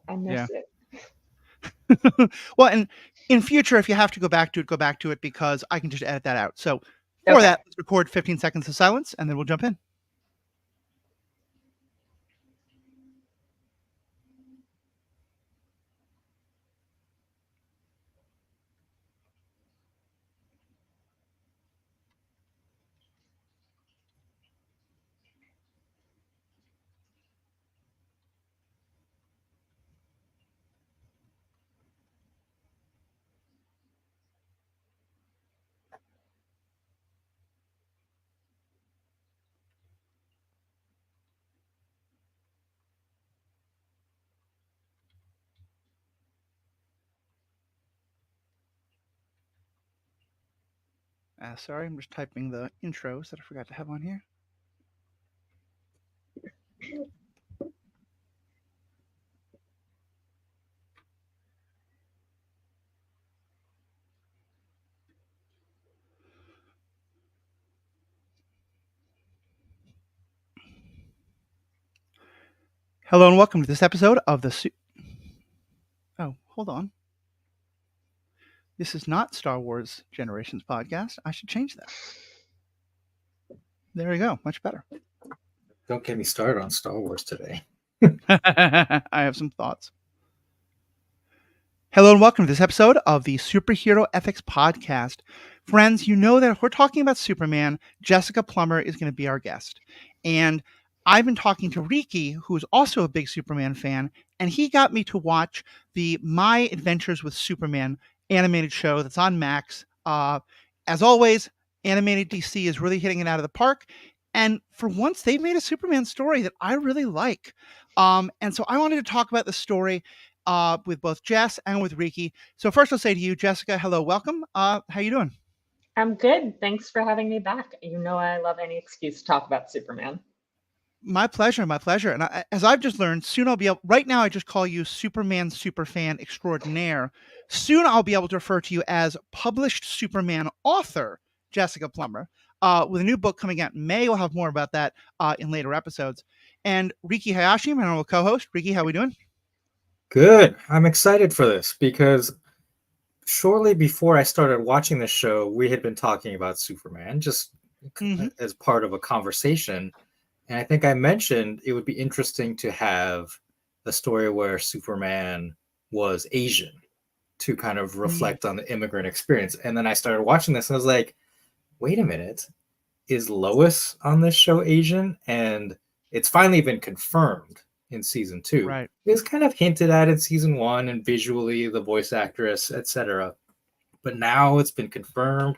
I miss Yeah. it. Well, and in future, if you have to go back to it because I can just edit that out. So for Okay. that, let's record 15 seconds of silence and then we'll jump in. Sorry, I'm just typing the intros that I forgot to have on here. Hello and welcome to this episode of the. Oh, hold on. This is not Star Wars Generations podcast. I should change that. There we go. Much better. Don't get me started on Star Wars today. I have some thoughts. Hello and welcome to this episode of the Superhero Ethics Podcast. Friends, you know that if we're talking about Superman, Jessica Plummer is going to be our guest. And I've been talking to Riki, who is also a big Superman fan, and he got me to watch the My Adventures with Superman animated show that's on Max. As always, animated DC is really hitting it out of the park. And for once, they've made a Superman story that I really like. And so I wanted to talk about the story with both Jess and with Riki. So first I'll say to you, Jessica, hello, welcome. How you doing? I'm good. Thanks for having me back. You know I love any excuse to talk about Superman. My pleasure, my pleasure. And as I've just learned, soon I'll be able, right now I just call you Superman superfan extraordinaire. Soon I'll be able to refer to you as published Superman author, Jessica Plummer. With a new book coming out in May, we'll have more about that in later episodes. And Riki Hayashi, my normal co-host. Riki, how are we doing? Good. I'm excited for this because shortly before I started watching this show, we had been talking about Superman just as part of a conversation. And I think I mentioned it would be interesting to have a story where Superman was Asian to kind of reflect on the immigrant experience. And then I started watching this and I was like, wait a minute, is Lois on this show Asian? And it's finally been confirmed in season 2. Right. It was kind of hinted at in season 1 and visually the voice actress, etc. But now it's been confirmed.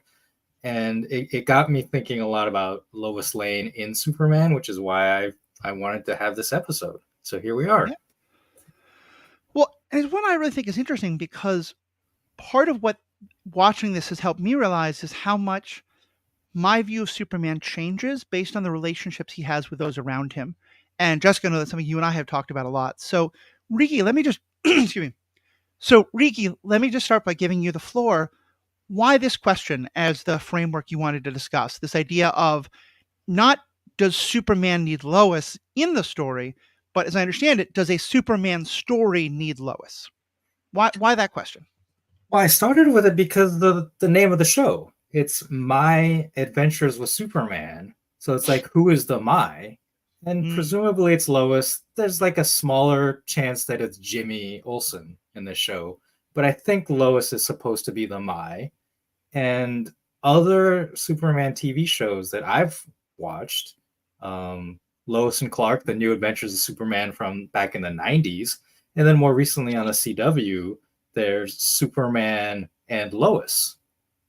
And it got me thinking a lot about Lois Lane in Superman, which is why I wanted to have this episode. So here we are. Yeah. Well, and it's one I really think is interesting because part of what watching this has helped me realize is how much my view of Superman changes based on the relationships he has with those around him. And Jessica, I know that's something you and I have talked about a lot. So, Riki, let me just excuse me. So, Riki, let me just start by giving you the floor. Why this question as the framework you wanted to discuss? This idea of not does Superman need Lois in the story, but as I understand it, does a Superman story need Lois? Why that question? Well, I started with it because the name of the show. It's My Adventures with Superman. So it's like, who is the My? And presumably it's Lois. There's like a smaller chance that it's Jimmy Olsen in the show. But I think Lois is supposed to be the My. And other Superman TV shows that I've watched, Lois and Clark, The New Adventures of Superman from back in the 90s. And then more recently on the CW, there's Superman and Lois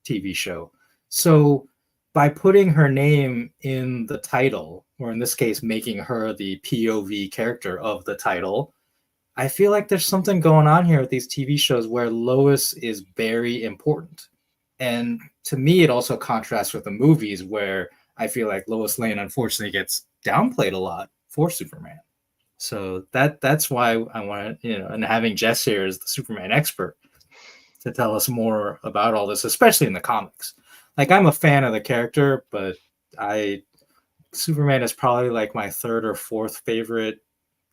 TV show. So by putting her name in the title, or in this case, making her the POV character of the title, I feel like there's something going on here with these TV shows where Lois is very important. And to me, it also contrasts with the movies where I feel like Lois Lane unfortunately gets downplayed a lot for Superman. So that's why I want to, and having Jess here as the Superman expert to tell us more about all this, especially in the comics. Like, I'm a fan of the character, but Superman is probably like my third or fourth favorite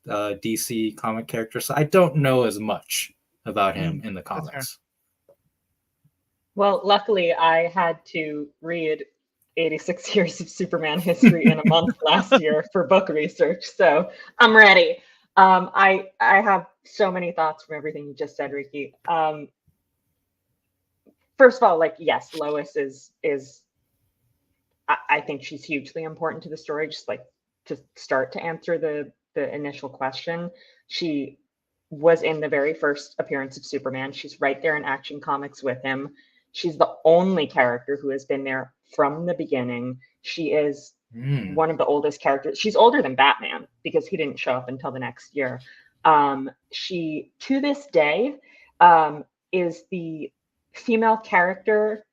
DC comic character, so I don't know as much about him in the That's fair. comics. Well, luckily, I had to read 86 years of Superman history in a month last year for book research, so I'm ready. I have so many thoughts from everything you just said, Riki. First of all, like, yes, Lois is I think she's hugely important to the story. Just like to start to answer the initial question, she was in the very first appearance of Superman. She's right there in Action Comics with him. She's the only character who has been there from the beginning. She is one of the oldest characters. She's older than Batman because he didn't show up until the next year. She, to this day, is the female character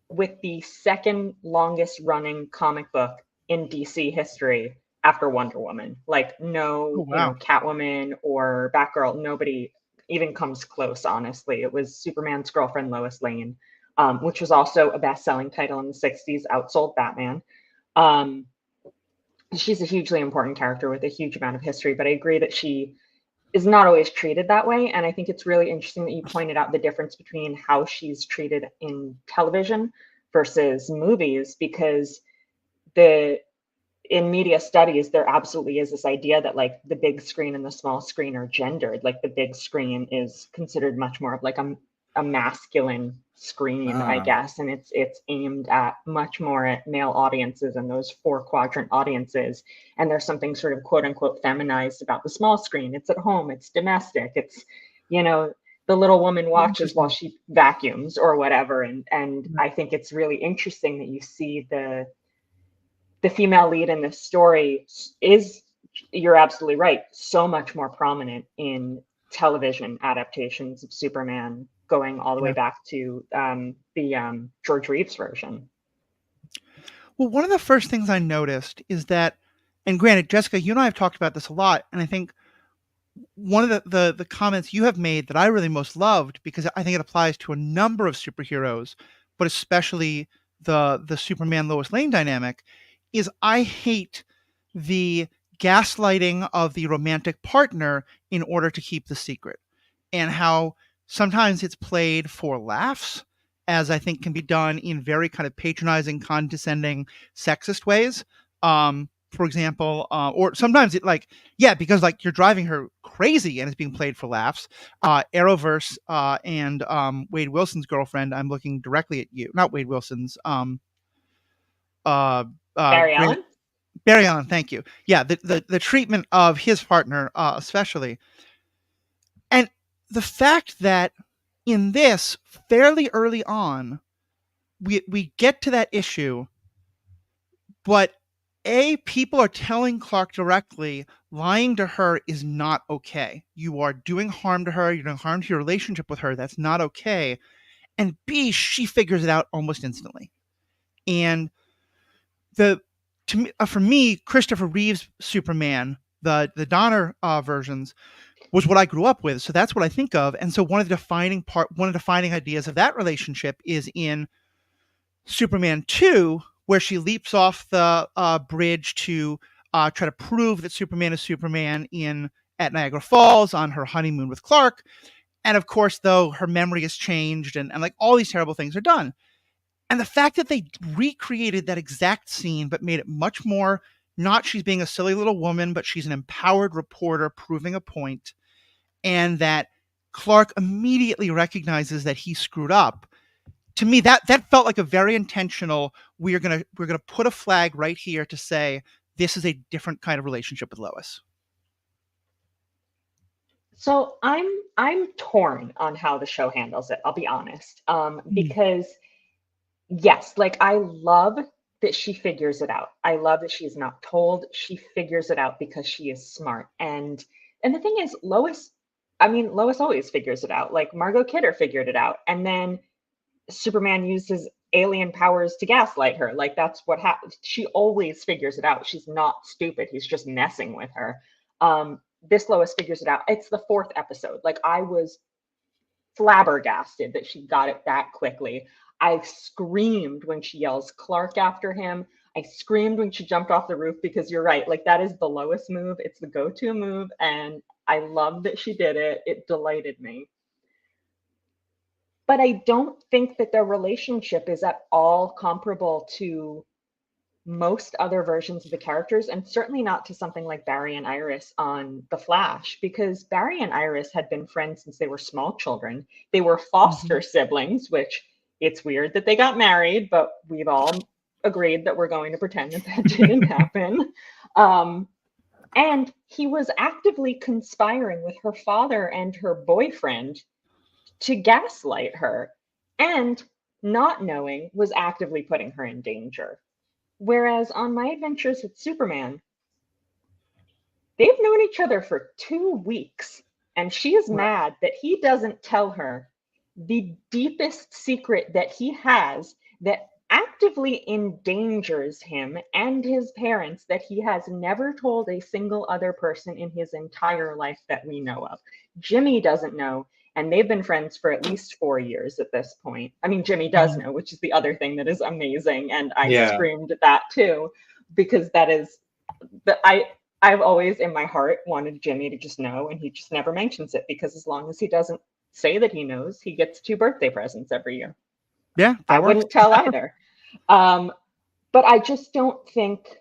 with the second longest running comic book in DC history after Wonder Woman. Like, no, Catwoman or Batgirl, nobody even comes close, honestly. It was Superman's girlfriend, Lois Lane, which was also a best-selling title in the 60s, outsold Batman. She's a hugely important character with a huge amount of history, but I agree that she is not always treated that way. And I think it's really interesting that you pointed out the difference between how she's treated in television versus movies, because in media studies, there absolutely is this idea that like the big screen and the small screen are gendered. Like the big screen is considered much more of like a masculine screen, I guess, and it's aimed at much more at male audiences and those 4-quadrant audiences. And there's something sort of quote unquote feminized about the small screen. It's at home, it's domestic, it's, the little woman watches while she vacuums or whatever. And I think it's really interesting that you see the female lead in this story is, you're absolutely right, so much more prominent in television adaptations of Superman, going all the way back to the George Reeves version. Well, one of the first things I noticed is that, and granted, Jessica, you and I have talked about this a lot, and I think one of the comments you have made that I really most loved, because I think it applies to a number of superheroes, but especially the Superman Lois Lane dynamic, is I hate the gaslighting of the romantic partner in order to keep the secret, and how sometimes it's played for laughs, as I think can be done in very kind of patronizing, condescending, sexist ways. For example, or sometimes it because like you're driving her crazy and it's being played for laughs. Arrowverse and Wade Wilson's girlfriend. I'm looking directly at you, not Wade Wilson's. Barry Allen. Barry Allen, thank you. Yeah, the treatment of his partner, especially, and the fact that in this fairly early on, we get to that issue, but people are telling Clark directly, lying to her is not okay. You are doing harm to her. You're doing harm to your relationship with her. That's not okay. And B, she figures it out almost instantly. And for me, Christopher Reeve's Superman, the Donner versions, was what I grew up with. So that's what I think of. And so one of the defining ideas of that relationship is in Superman 2, where she leaps off the bridge to try to prove that Superman is Superman at Niagara Falls on her honeymoon with Clark. And of course, though, her memory has changed and like all these terrible things are done. And the fact that they recreated that exact scene, but made it much more, not she's being a silly little woman, but she's an empowered reporter proving a point, and that Clark immediately recognizes that he screwed up. To me, that felt like a very intentional, we're gonna put a flag right here to say this is a different kind of relationship with Lois. So I'm torn on how the show handles it, I'll be honest. Because yes, like I love that she figures it out. I love that she's not told. She figures it out because she is smart. And the thing is, Lois always figures it out. Like Margot Kidder figured it out. And then Superman used his alien powers to gaslight her. Like that's what happened. She always figures it out. She's not stupid. He's just messing with her. This Lois figures it out. It's the 4th episode. Like I was flabbergasted that she got it that quickly. I screamed when she yells Clark after him. I screamed when she jumped off the roof because you're right. Like, that is the Lois move. It's the go-to move. And I love that she did it. It delighted me. But I don't think that their relationship is at all comparable to most other versions of the characters, and certainly not to something like Barry and Iris on The Flash, because Barry and Iris had been friends since they were small children. They were foster siblings, which it's weird that they got married, but we've all agreed that we're going to pretend that that didn't happen. And he was actively conspiring with her father and her boyfriend to gaslight her, and not knowing was actively putting her in danger. Whereas on My Adventures with Superman, they've known each other for 2 weeks, and she is mad that he doesn't tell her the deepest secret that he has that actively endangers him and his parents, that he has never told a single other person in his entire life that we know of. Jimmy doesn't know, and they've been friends for at least 4 years at this point. I mean, Jimmy does know, which is the other thing that is amazing, and I screamed at that too, because that is I've always in my heart wanted Jimmy to just know, and he just never mentions it, because as long as he doesn't say that he knows, he gets 2 birthday presents every year. Yeah, I wouldn't tell either. But I just don't think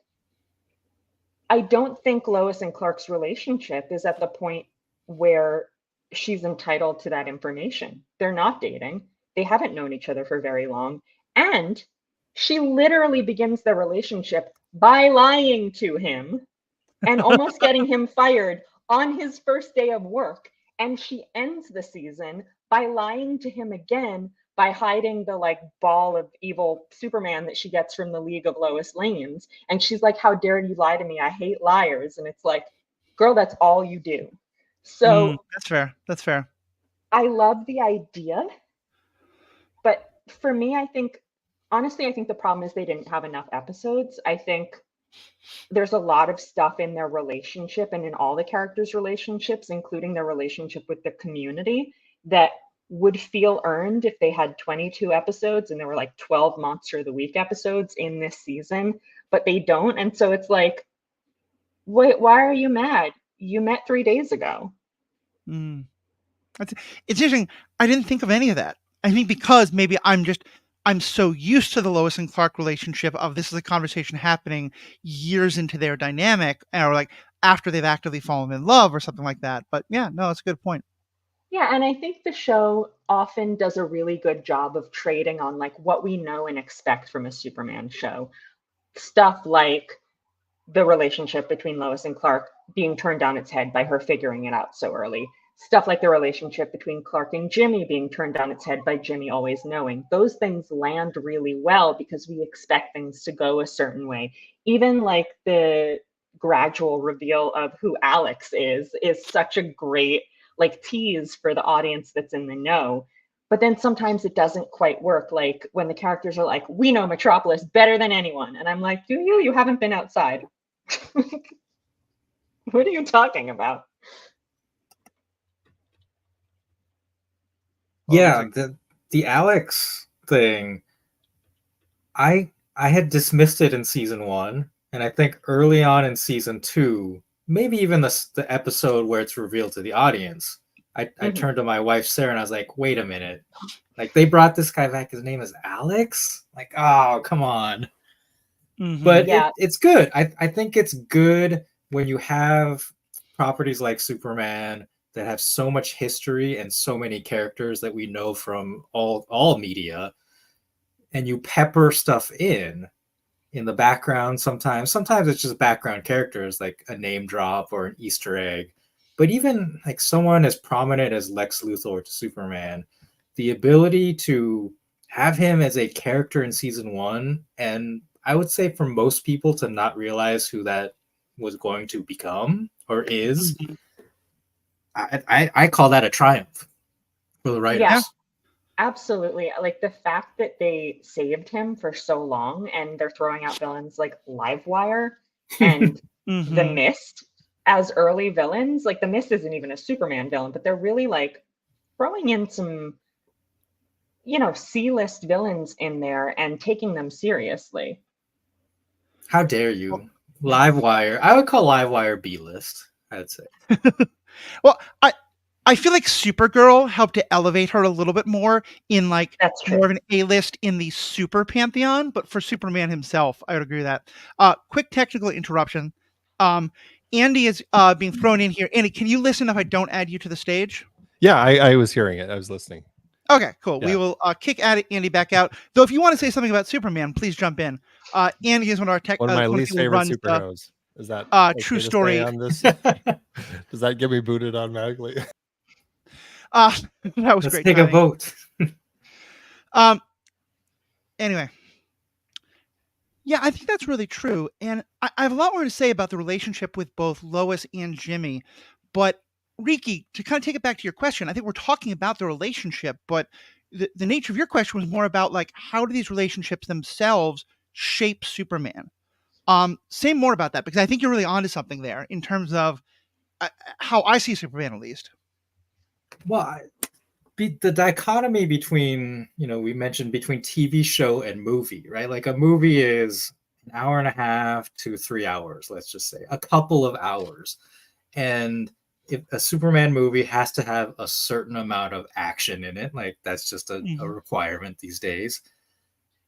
Lois and Clark's relationship is at the point where she's entitled to that information. They're not dating. They haven't known each other for very long. And she literally begins their relationship by lying to him and almost getting him fired on his first day of work. And she ends the season by lying to him again, by hiding the like ball of evil Superman that she gets from the League of Lois Lanes. And she's like, how dare you lie to me? I hate liars. And it's like, girl, that's all you do. So that's fair. That's fair. I love the idea. But for me, honestly, I think the problem is they didn't have enough episodes. I think there's a lot of stuff in their relationship and in all the characters' relationships, including their relationship with the community, that would feel earned if they had 22 episodes and there were like 12 Monster of the Week episodes in this season, but they don't. And so it's like, wait, why are you mad? You met 3 days ago. It's interesting. I didn't think of any of that. I think because maybe I'm so used to the Lois and Clark relationship of this is a conversation happening years into their dynamic, or like after they've actively fallen in love or something like that. But yeah, no, it's a good point. Yeah, and I think the show often does a really good job of trading on like what we know and expect from a Superman show. Stuff like the relationship between Lois and Clark being turned on its head by her figuring it out so early. Stuff like the relationship between Clark and Jimmy being turned on its head by Jimmy always knowing. Those things land really well because we expect things to go a certain way. Even like the gradual reveal of who Alex is such a great like tease for the audience that's in the know. But then sometimes it doesn't quite work. Like when the characters are like, we know Metropolis better than anyone. And I'm like, do you? You haven't been outside. What are you talking about? Yeah, the Alex thing, I had dismissed it in season 1, and I think early on in season 2, maybe even the episode where it's revealed to the audience, I turned to my wife Sarah and I was like, wait a minute, like they brought this guy back, his name is Alex, like, oh come on. But Yeah. it's good. I think it's good when you have properties like Superman that have so much history and so many characters that we know from all media, and you pepper stuff in the background. Sometimes it's just background characters like a name drop or an Easter egg. But even like someone as prominent as Lex Luthor to Superman, the ability to have him as a character in season 1, and I would say for most people to not realize who that was going to become or is, I call that a triumph for the writers. Yeah, absolutely. Like the fact that they saved him for so long and they're throwing out villains like Livewire and The Mist as early villains. Like the Mist isn't even a Superman villain, but they're really like throwing in some, C-list villains in there and taking them seriously. How dare you? Livewire. I would call Livewire B-list, I'd say. Well, I feel like Supergirl helped to elevate her a little bit more in like That's true. more of an A-list in the super pantheon, but for Superman himself, I would agree with that. Quick technical interruption. Andy is being thrown in here. Andy, can you listen if I don't add you to the stage? Yeah, I was hearing it. I was listening. Okay, cool. Yeah. We will kick Andy back out. Though, if you want to say something about Superman, please jump in. Andy is one of our One of my least people who favorite runs superheroes. Is that True to Story. stay on this? Does that get me booted automatically? That was Let's great. take a vote. Anyway. Yeah, I think that's really true. And I have a lot more to say about the relationship with both Lois and Jimmy. But Riki, to kind of take it back to your question, I think we're talking about the relationship, but the nature of your question was more about like, how do these relationships themselves shape Superman? Say more about that, because I think you're really onto something there in terms of how I see Superman, at least. Well, the dichotomy between, we mentioned between TV show and movie, right? Like a movie is an hour and a half to 3 hours, let's just say, a couple of hours. And if a Superman movie has to have a certain amount of action in it, like that's just a requirement these days.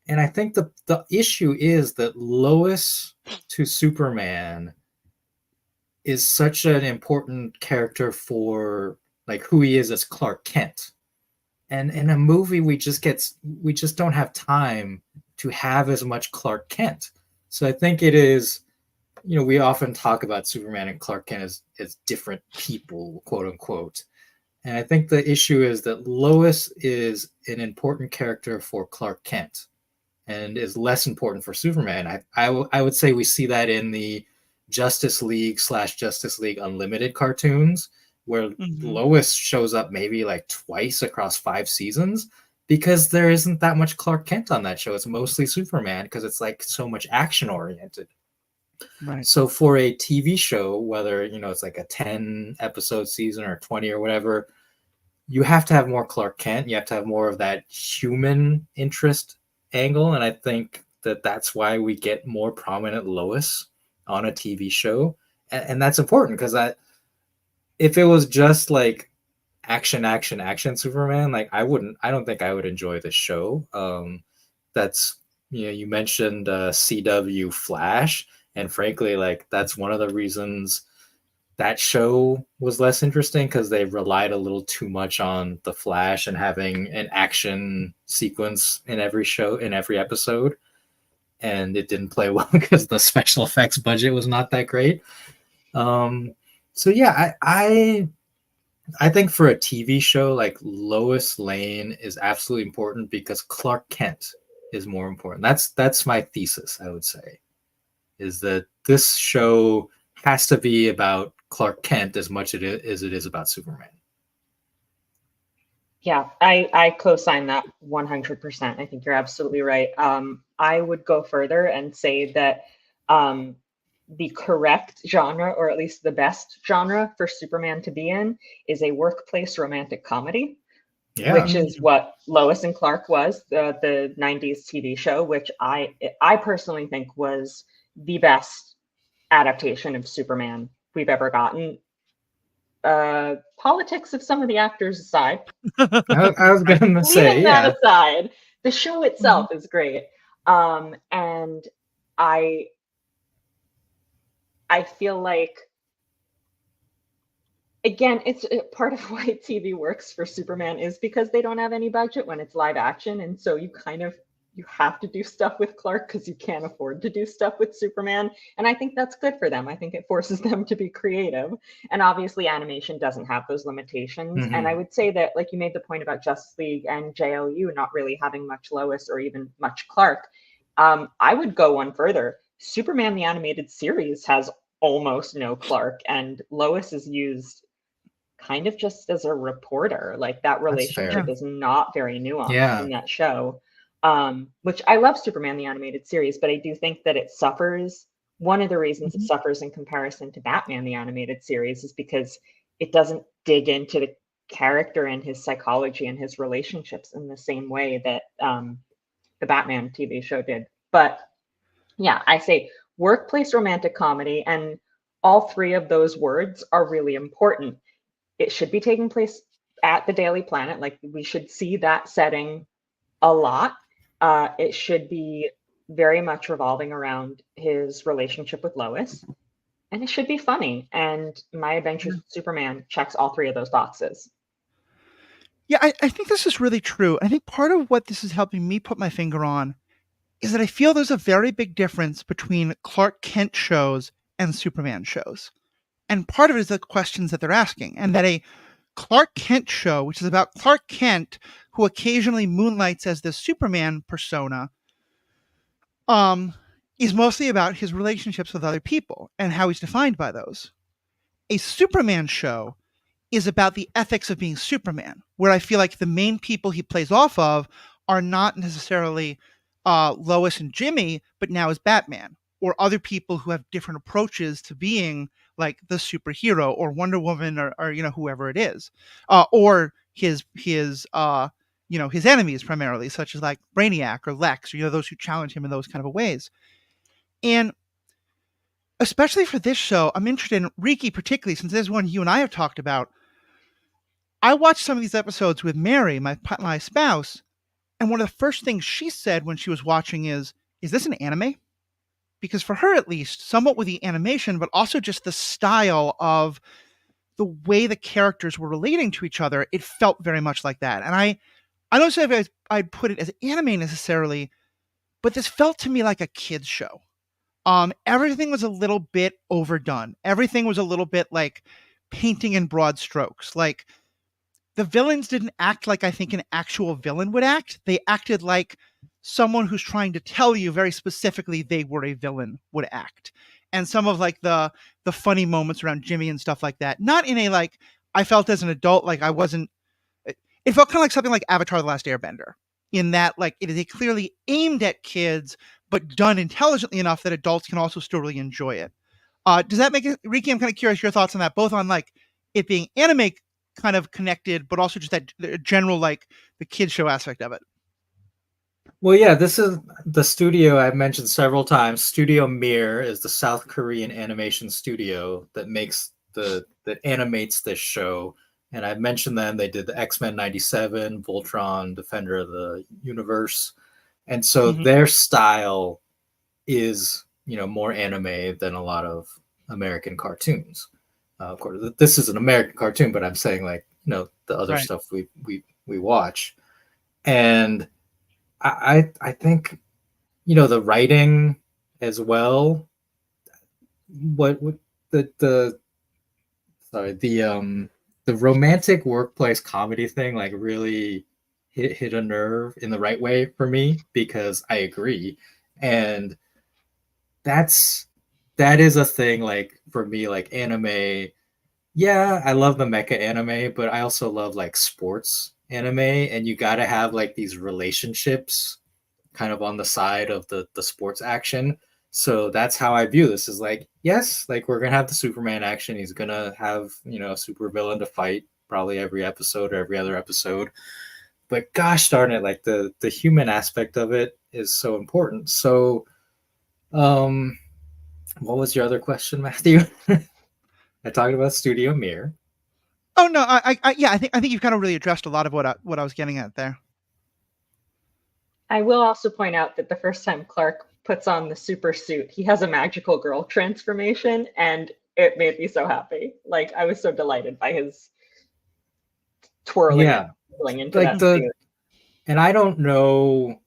And I think the issue is that Lois to Superman is such an important character for like who he is as Clark Kent. And in a movie, we just don't have time to have as much Clark Kent. So I think it is, we often talk about Superman and Clark Kent as different people, quote unquote. And I think the issue is that Lois is an important character for Clark Kent and is less important for Superman. I would say we see that in the Justice League / Justice League Unlimited cartoons, where Lois shows up maybe like twice across 5 seasons, because there isn't that much Clark Kent on that show. It's mostly Superman because it's like so much action oriented. Right. So for a TV show, whether, it's like a 10 episode season or 20 or whatever, you have to have more Clark Kent. You have to have more of that human interest angle. And I think that that's why we get more prominent Lois on a TV show. And that's important, because if it was just like action Superman, like I don't think I would enjoy the show. That's, you mentioned CW Flash, and frankly, like that's one of the reasons that show was less interesting, because they relied a little too much on the Flash and having an action sequence in every episode. And it didn't play well because the special effects budget was not that great. So yeah, I think for a TV show, like Lois Lane is absolutely important because Clark Kent is more important. That's my thesis, I would say, is that this show has to be about Clark Kent as much as it is about Superman. Yeah, I co-sign that 100%. I think you're absolutely right. I would go further and say that the correct genre, or at least the best genre for Superman to be in, is a workplace romantic comedy, which is what Lois and Clark was, the 90s TV show, which I personally think was the best adaptation of Superman we've ever gotten. Politics of some of the actors aside. I was going to say, leaving that aside, the show itself is great. And I feel like, again, it's part of why TV works for Superman is because they don't have any budget when it's live action. And so you have to do stuff with Clark because you can't afford to do stuff with Superman. And I think that's good for them. I think it forces them to be creative. And obviously animation doesn't have those limitations. And I would say that, like you made the point about Justice League and JLU not really having much Lois or even much Clark. I would go one further. Superman the Animated Series has almost no Clark, and Lois is used kind of just as a reporter. Like that relationship is not very nuanced in that show. Which I love Superman the Animated Series, but I do think that it suffers. One of the reasons it suffers in comparison to Batman the Animated Series is because it doesn't dig into the character and his psychology and his relationships in the same way that the Batman TV show did. But yeah, I say workplace romantic comedy, and all three of those words are really important. It should be taking place at the Daily Planet. Like, we should see that setting a lot. It should be very much revolving around his relationship with Lois, and it should be funny. And My Adventures with Superman checks all three of those boxes. Yeah, I think this is really true. I think part of what this is helping me put my finger on is that I feel there's a very big difference between Clark Kent shows and Superman shows. And part of it is the questions that they're asking. And that a Clark Kent show, which is about Clark Kent, who occasionally moonlights as the Superman persona, is mostly about his relationships with other people and how he's defined by those. A Superman show is about the ethics of being Superman, where I feel like the main people he plays off of are not necessarily Lois and Jimmy, but now is Batman, or other people who have different approaches to being like the superhero or Wonder Woman or you know, whoever it is, or his you know, his enemies primarily, such as like Brainiac or Lex, or, you know, those who challenge him in those kind of ways. And especially for this show, I'm interested in Riki particularly, since there's one you and I have talked about. I watched some of these episodes with Mary, my spouse, and one of the first things she said when she was watching is this an anime? Because for her, at least, somewhat with the animation, but also just the style of the way the characters were relating to each other, it felt very much like that. And I don't say if I'd put it as anime necessarily, but this felt to me like a kid's show. Everything was a little bit overdone. Everything was a little bit like painting in broad strokes. Like, the villains didn't act like I think an actual villain would act. They acted like someone who's trying to tell you very specifically they were a villain would act. And some of like the funny moments around Jimmy and stuff like that, not in a like, I felt as an adult like I wasn't, it felt kind of like something like Avatar: The Last Airbender, in that like it is clearly aimed at kids, but done intelligently enough that adults can also still really enjoy it. Does that make it, Riki? I'm kind of curious your thoughts on that, both on like it being anime kind of connected, but also just that general like the kid show aspect of it. Well, yeah, this is the studio I've mentioned several times. Studio Mir is the South Korean animation studio that animates this show. And I've mentioned them. They did the X-Men 97, Voltron, Defender of the Universe. And so their style is, you know, more anime than a lot of American cartoons. Of course, this is an American cartoon, but I'm saying like, you know, the other stuff we watch. And I think, you know, the writing as well. The romantic workplace comedy thing like really hit a nerve in the right way for me, because I agree. And that is a thing like for me, like anime. Yeah, I love the mecha anime, but I also love like sports anime, and you got to have like these relationships kind of on the side of the sports action. So that's how I view this, is like, yes, like we're going to have the Superman action. He's going to have, you know, a super villain to fight probably every episode or every other episode. But gosh darn it, like the human aspect of it is so important. So what was your other question, Matthew? I talked about Studio Mir. Oh no, I think you've kind of really addressed a lot of what I was getting at there. I will also point out that the first time Clark puts on the super suit, he has a magical girl transformation, and it made me so happy. Like, I was so delighted by his twirling into like that suit. And I don't know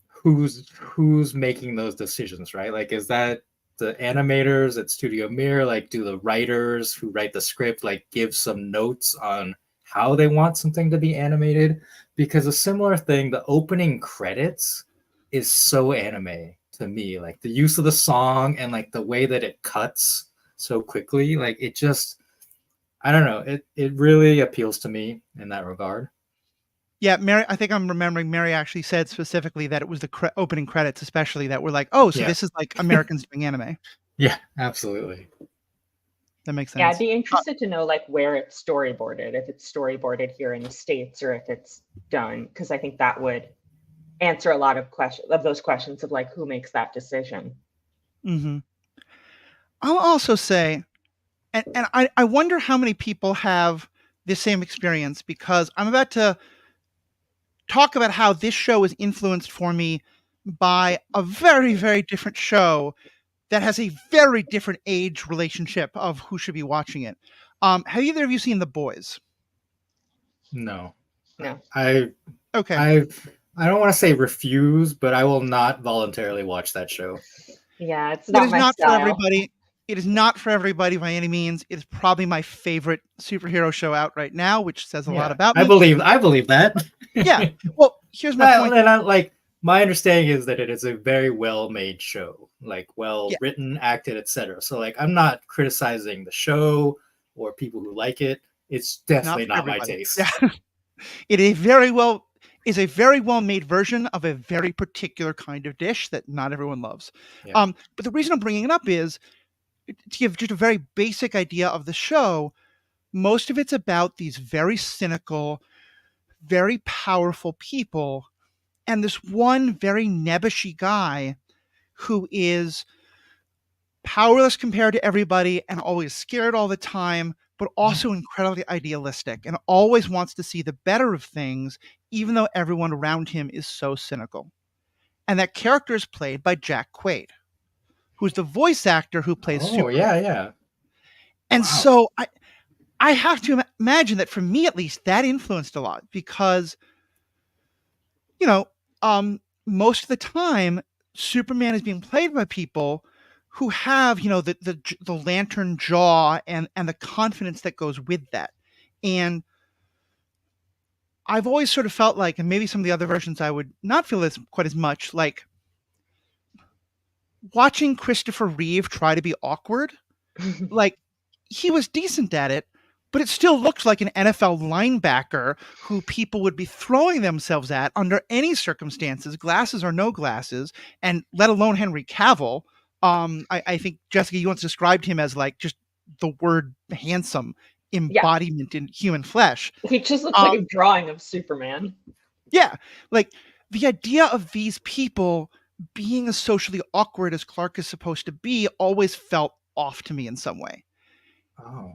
who's making those decisions, right? Like, is that the animators at Studio Mir? Like, do the writers who write the script like give some notes on how they want something to be animated? Because a similar thing, the opening credits is so anime to me. Like the use of the song and like the way that it cuts so quickly, like it just, I don't know, it really appeals to me in that regard. Yeah, Mary, I think I'm remembering Mary actually said specifically that it was the opening credits, especially, that were like, oh, so this is like Americans doing anime. Yeah, absolutely. That makes sense. Yeah, I'd be interested to know like where it's storyboarded, if it's storyboarded here in the States or if it's done, because I think that would answer a lot of those questions of like who makes that decision. Mm-hmm. I'll also say, and I wonder how many people have the same experience, because I'm about to talk about how this show is influenced for me by a very, very different show that has a very different age relationship of who should be watching it. Have either of you seen The Boys? No. No. Okay. I don't want to say refuse, but I will not voluntarily watch that show. Yeah, it's It not is my not for style. everybody. It is not for everybody by any means. It is probably my favorite superhero show out right now, which says a lot about me. I believe that. Yeah. Well, here's my point. And my understanding is that it is a very well-made show, like well Yeah. written, acted, etc. So like I'm not criticizing the show or people who like it. It's definitely Not for not my everybody. taste. Yeah. It is a very well made version of a very particular kind of dish that not everyone loves. Yeah. But the reason I'm bringing it up is to give just a very basic idea of the show. Most of it's about these very cynical, very powerful people, and this one very nebbishy guy who is powerless compared to everybody and always scared all the time, but also incredibly idealistic and always wants to see the better of things, even though everyone around him is so cynical. And that character is played by Jack Quaid, who's the voice actor who plays Superman. Yeah. And Wow. so I have to imagine that for me, at least, that influenced a lot because, you know, most of the time, Superman is being played by people who have, the lantern jaw and the confidence that goes with that. And I've always sort of felt like, and maybe some of the other versions I would not feel this quite as much, like watching Christopher Reeve try to be awkward. Like, he was decent at it, but it still looked like an NFL linebacker who people would be throwing themselves at under any circumstances, glasses or no glasses, and let alone Henry Cavill. I think, Jessica, you once described him as like just the word handsome embodiment in human flesh. He just looks like a drawing of Superman. Yeah, like the idea of these people being as socially awkward as Clark is supposed to be always felt off to me in some way. Oh.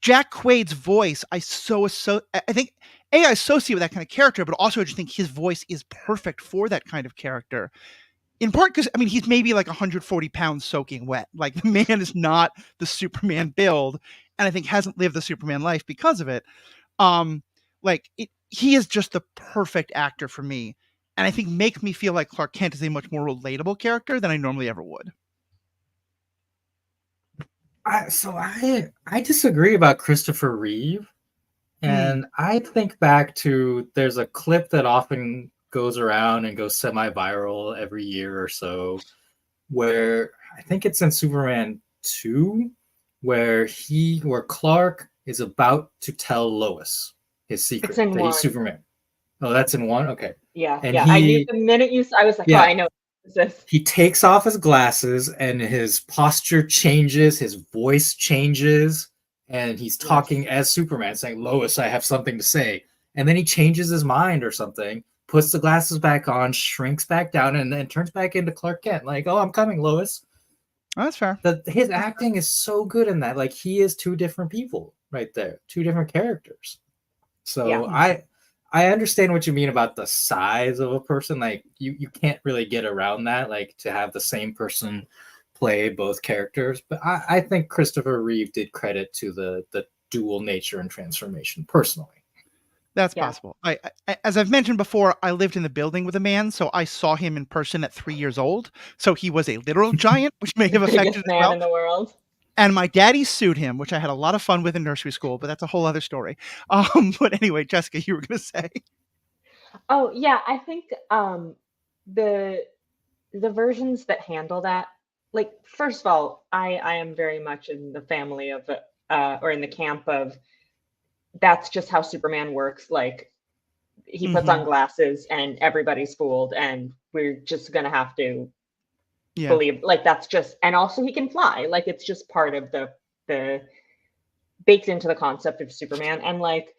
Jack Quaid's voice, I think I associate with that kind of character, but also I just think his voice is perfect for that kind of character. In part because, I mean, he's maybe like 140 pounds soaking wet. Like, the man is not the Superman build, and I think hasn't lived the Superman life because of it. He is just the perfect actor for me, and I think make me feel like Clark Kent is a much more relatable character than I normally ever would. I disagree about Christopher Reeve, and I think back to there's a clip that often goes around and goes semi-viral every year or so, where I think it's in Superman 2, where Clark is about to tell Lois his secret that he's Superman. Oh, that's in 1? Okay. Yeah, and I knew the minute I was like, oh, I know this. He takes off his glasses and his posture changes, his voice changes, and he's talking as Superman, saying, Lois, I have something to say. And then he changes his mind or something, puts the glasses back on, shrinks back down, and then turns back into Clark Kent. Like, oh, I'm coming, Lois. Oh, that's fair. His acting is so good in that. Like, he is two different people right there, two different characters. So I understand what you mean about the size of a person. Like, you can't really get around that, like, to have the same person play both characters. But I think Christopher Reeve did credit to the dual nature and transformation personally. That's possible. I, as I've mentioned before, I lived in the building with a man, so I saw him in person at 3 years old. So he was a literal giant, which may have affected biggest man in the world. And my daddy sued him, which I had a lot of fun with in nursery school, but that's a whole other story. But anyway, Jessica, you were going to say. Oh, yeah. I think the versions that handle that, like, first of all, I am very much in the family of, or in the camp of, that's just how Superman works. Like, he puts on glasses and everybody's fooled, and we're just going to have to believe, like, that's just, and also he can fly, like, it's just part of the baked into the concept of Superman. And like,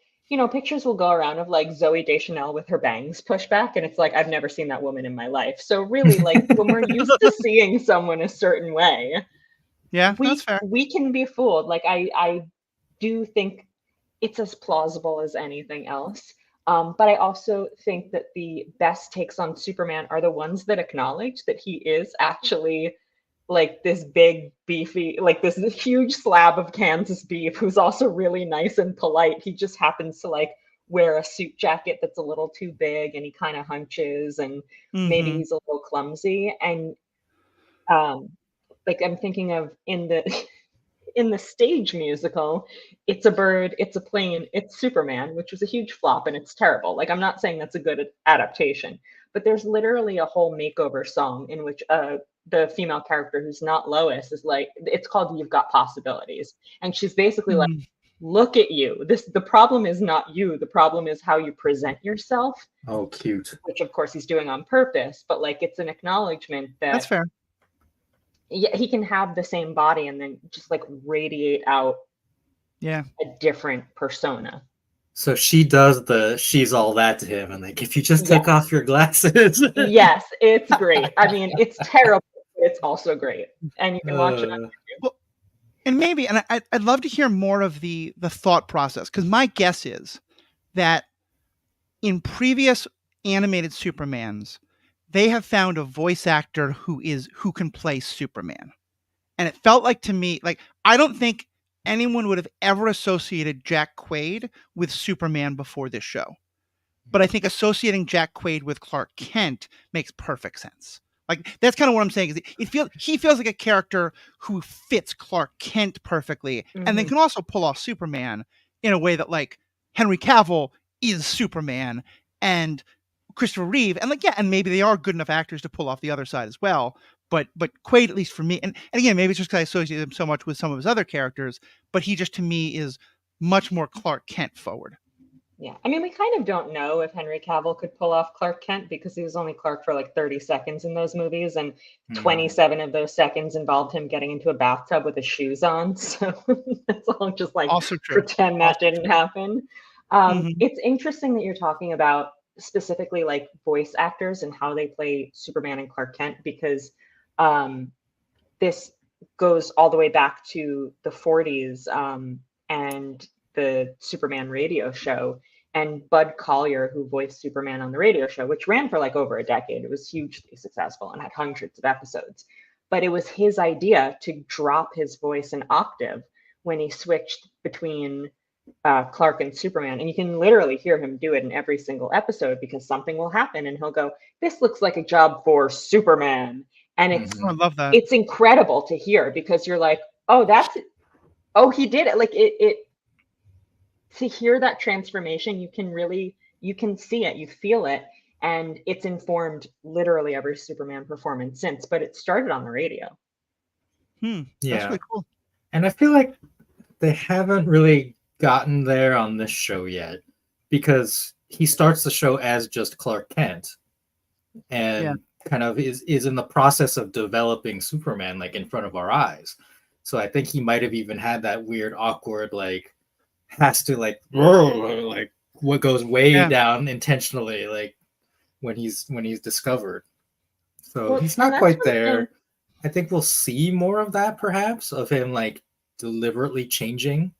pictures will go around of like Zoe Deschanel with her bangs pushed back, and it's like, I've never seen that woman in my life. So really, like, when we're used to seeing someone a certain way, Yeah, that's fair. we can be fooled. Like, I do think it's as plausible as anything else. But I also think that the best takes on Superman are the ones that acknowledge that he is actually like this big, beefy, like this huge slab of Kansas beef who's also really nice and polite. He just happens to like wear a suit jacket that's a little too big, and he kind of hunches, and maybe he's a little clumsy. And like, I'm thinking of in the stage musical, It's a Bird, It's a Plane, It's Superman, which was a huge flop and it's terrible. Like, I'm not saying that's a good adaptation, but there's literally a whole makeover song in which the female character who's not Lois is like, it's called You've Got Possibilities. And she's basically like, look at you. The problem is not you. The problem is how you present yourself. Oh, cute. Which of course he's doing on purpose, but like, it's an acknowledgement that That's fair. Yeah, he can have the same body and then just like radiate out a different persona. So she does she's all that to him, and like, if you just took off your glasses. Yes, it's great. I mean, it's terrible, but it's also great, and you can watch it on YouTube. Well, and maybe, and I'd love to hear more of the thought process, because my guess is that in previous animated Supermans, they have found a voice actor who can play Superman. And it felt like to me, like, I don't think anyone would have ever associated Jack Quaid with Superman before this show. But I think associating Jack Quaid with Clark Kent makes perfect sense. Like, that's kind of what I'm saying, is he feels like a character who fits Clark Kent perfectly, and then can also pull off Superman in a way that, like, Henry Cavill is Superman, and Christopher Reeve, and like, and maybe they are good enough actors to pull off the other side as well. But Quaid, at least for me, and again, maybe it's just because I associate him so much with some of his other characters, but he just, to me, is much more Clark Kent forward. Yeah, I mean, we kind of don't know if Henry Cavill could pull off Clark Kent, because he was only Clark for like 30 seconds in those movies, and 27 of those seconds involved him getting into a bathtub with his shoes on. So that's all just like, also true. Pretend that didn't happen. It's interesting that you're talking about specifically like voice actors and how they play Superman and Clark Kent, because this goes all the way back to the 40s and the Superman radio show, and Bud Collyer, who voiced Superman on the radio show, which ran for like over a decade. It was hugely successful and had hundreds of episodes, but it was his idea to drop his voice an octave when he switched between Clark and Superman. And you can literally hear him do it in every single episode, because something will happen and he'll go, this looks like a job for Superman. And it's I love that. It's incredible to hear, because you're like, he did it. Like, it to hear that transformation, you can see it, you feel it, and it's informed literally every Superman performance since, but it started on the radio. Yeah, that's really cool. And I feel like they haven't really gotten there on this show yet, because he starts the show as just Clark Kent, and kind of is in the process of developing Superman, like, in front of our eyes. So I think he might have even had that weird, awkward, like, has to like what goes way down intentionally, like when he's discovered. So he's not quite there. I think we'll see more of that, perhaps, of him like deliberately changing.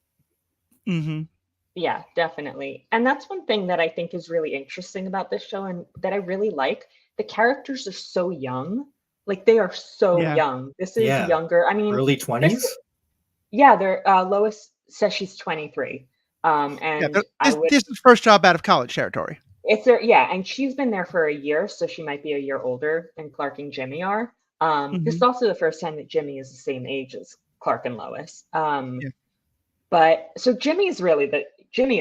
Yeah, definitely. And that's one thing that I think is really interesting about this show, and that I really like. The characters are so young. Like, they are so young. This is younger. I mean, early 20s. They're Lois says she's 23. And this is first job out of college territory. It's and she's been there for a year, so she might be a year older than Clark and Jimmy are. This is also the first time that Jimmy is the same age as Clark and Lois. But so Jimmy is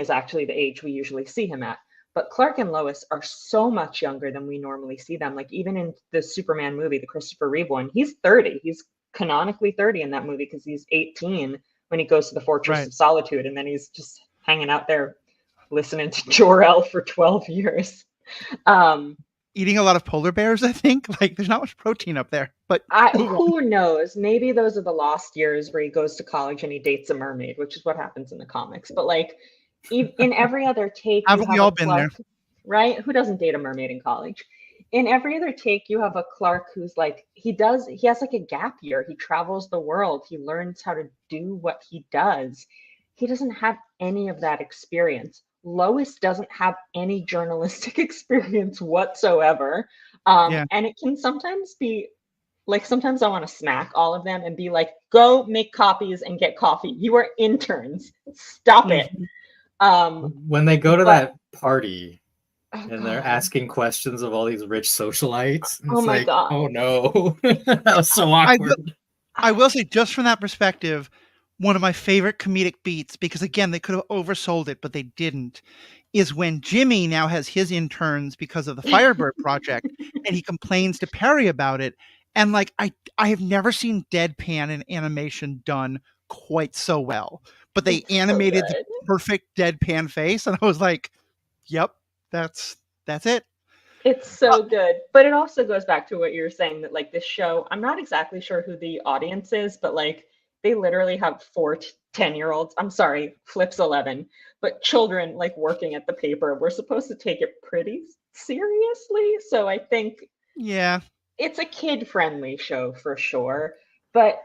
actually the age we usually see him at. But Clark and Lois are so much younger than we normally see them. Like, even in the Superman movie, the Christopher Reeve one, he's 30. He's canonically 30 in that movie, because he's 18 when he goes to the Fortress of Solitude, and then he's just hanging out there listening to Jor-El for 12 years. Eating a lot of polar bears, I think. Like, there's not much protein up there. But who knows? Maybe those are the lost years where he goes to college and he dates a mermaid, which is what happens in the comics. But like, In every other take, you Haven't we have all a been there? Clark, right? Who doesn't date a mermaid in college? In every other take, you have a Clark who's like, he has like a gap year. He travels the world. He learns how to do what he does. He doesn't have any of that experience. Lois doesn't have any journalistic experience whatsoever. Yeah. And it can sometimes be like, sometimes I want to smack all of them and be like, go make copies and get coffee. You are interns. Stop it. When they go to but- that party Oh, and they're God. asking questions of all these rich socialites, Oh it's my like, God. oh no, that was so awkward. I will say, just from that perspective, one of my favorite comedic beats, because again, they could have oversold it, but they didn't, is when Jimmy now has his interns because of the Firebird project, and he complains to Perry about it. And like, I have never seen deadpan in animation done quite so well, but they It's so animated the good. perfect deadpan face, and I was like, "Yep, that's it." It's so good. But it also goes back to what you were saying, that like this show, I'm not exactly sure who the audience is, but like they literally have 10-year-olds. I'm sorry, Flip's 11, but children like working at the paper. We're supposed to take it pretty seriously. So I think Yeah. it's a kid-friendly show for sure. But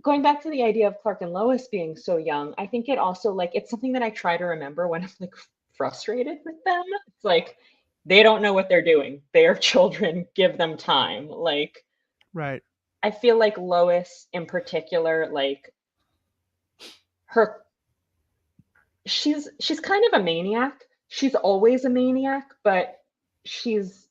going back to the idea of Clark and Lois being so young, I think it also like it's something that I try to remember when I'm like frustrated with them. It's like they don't know what they're doing. They are children. Give them time. Like, Right. I feel like Lois in particular, like she's kind of a maniac. She's always a maniac, but she's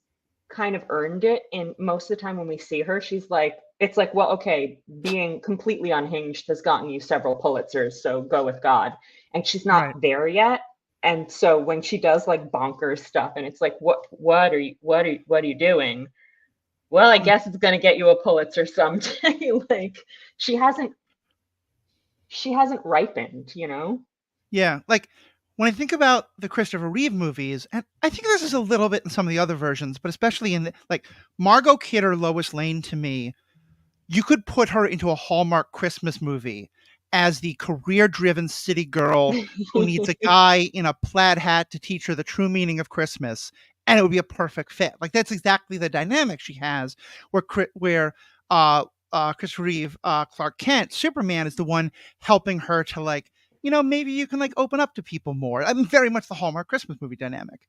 kind of earned it. And most of the time when we see her, she's like, it's like, well, okay, being completely unhinged has gotten you several Pulitzers, so go with God. And she's not there yet. And so when she does like bonkers stuff, and it's like, what are you doing? Well, I guess it's gonna get you a Pulitzer someday. Like she hasn't ripened, you know? Yeah, like when I think about the Christopher Reeve movies, and I think this is a little bit in some of the other versions, but especially in like Margot Kidder, Lois Lane, to me, you could put her into a Hallmark Christmas movie as the career-driven city girl who needs a guy in a plaid hat to teach her the true meaning of Christmas, and it would be a perfect fit. Like that's exactly the dynamic she has, where Christopher Reeve, Clark Kent, Superman, is the one helping her to like, maybe you can like open up to people more. I mean, very much the Hallmark Christmas movie dynamic.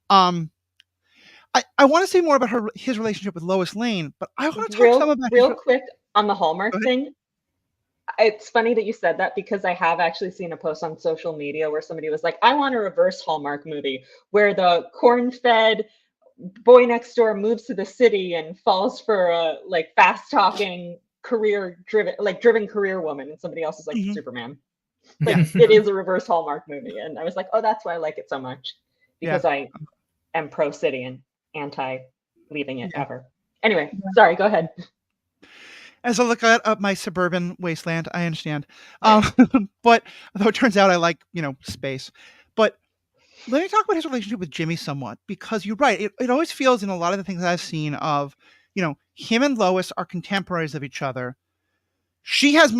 I want to say more about his relationship with Lois Lane, but I want to talk some about real quick on the Hallmark Go ahead. thing. It's funny that you said that because I have actually seen a post on social media where somebody was like, I want a reverse Hallmark movie where the corn-fed boy next door moves to the city and falls for a like fast-talking driven career woman, and somebody else is like Superman. Like it is a reverse Hallmark movie. And I was like, oh, that's why I like it so much. Because I am pro city and anti leaving it ever. Anyway, sorry, go ahead. As I look at my suburban wasteland, I understand. But though it turns out I like, space. But let me talk about his relationship with Jimmy somewhat, because you're right. It always feels in a lot of the things I've seen of, him and Lois are contemporaries of each other. She has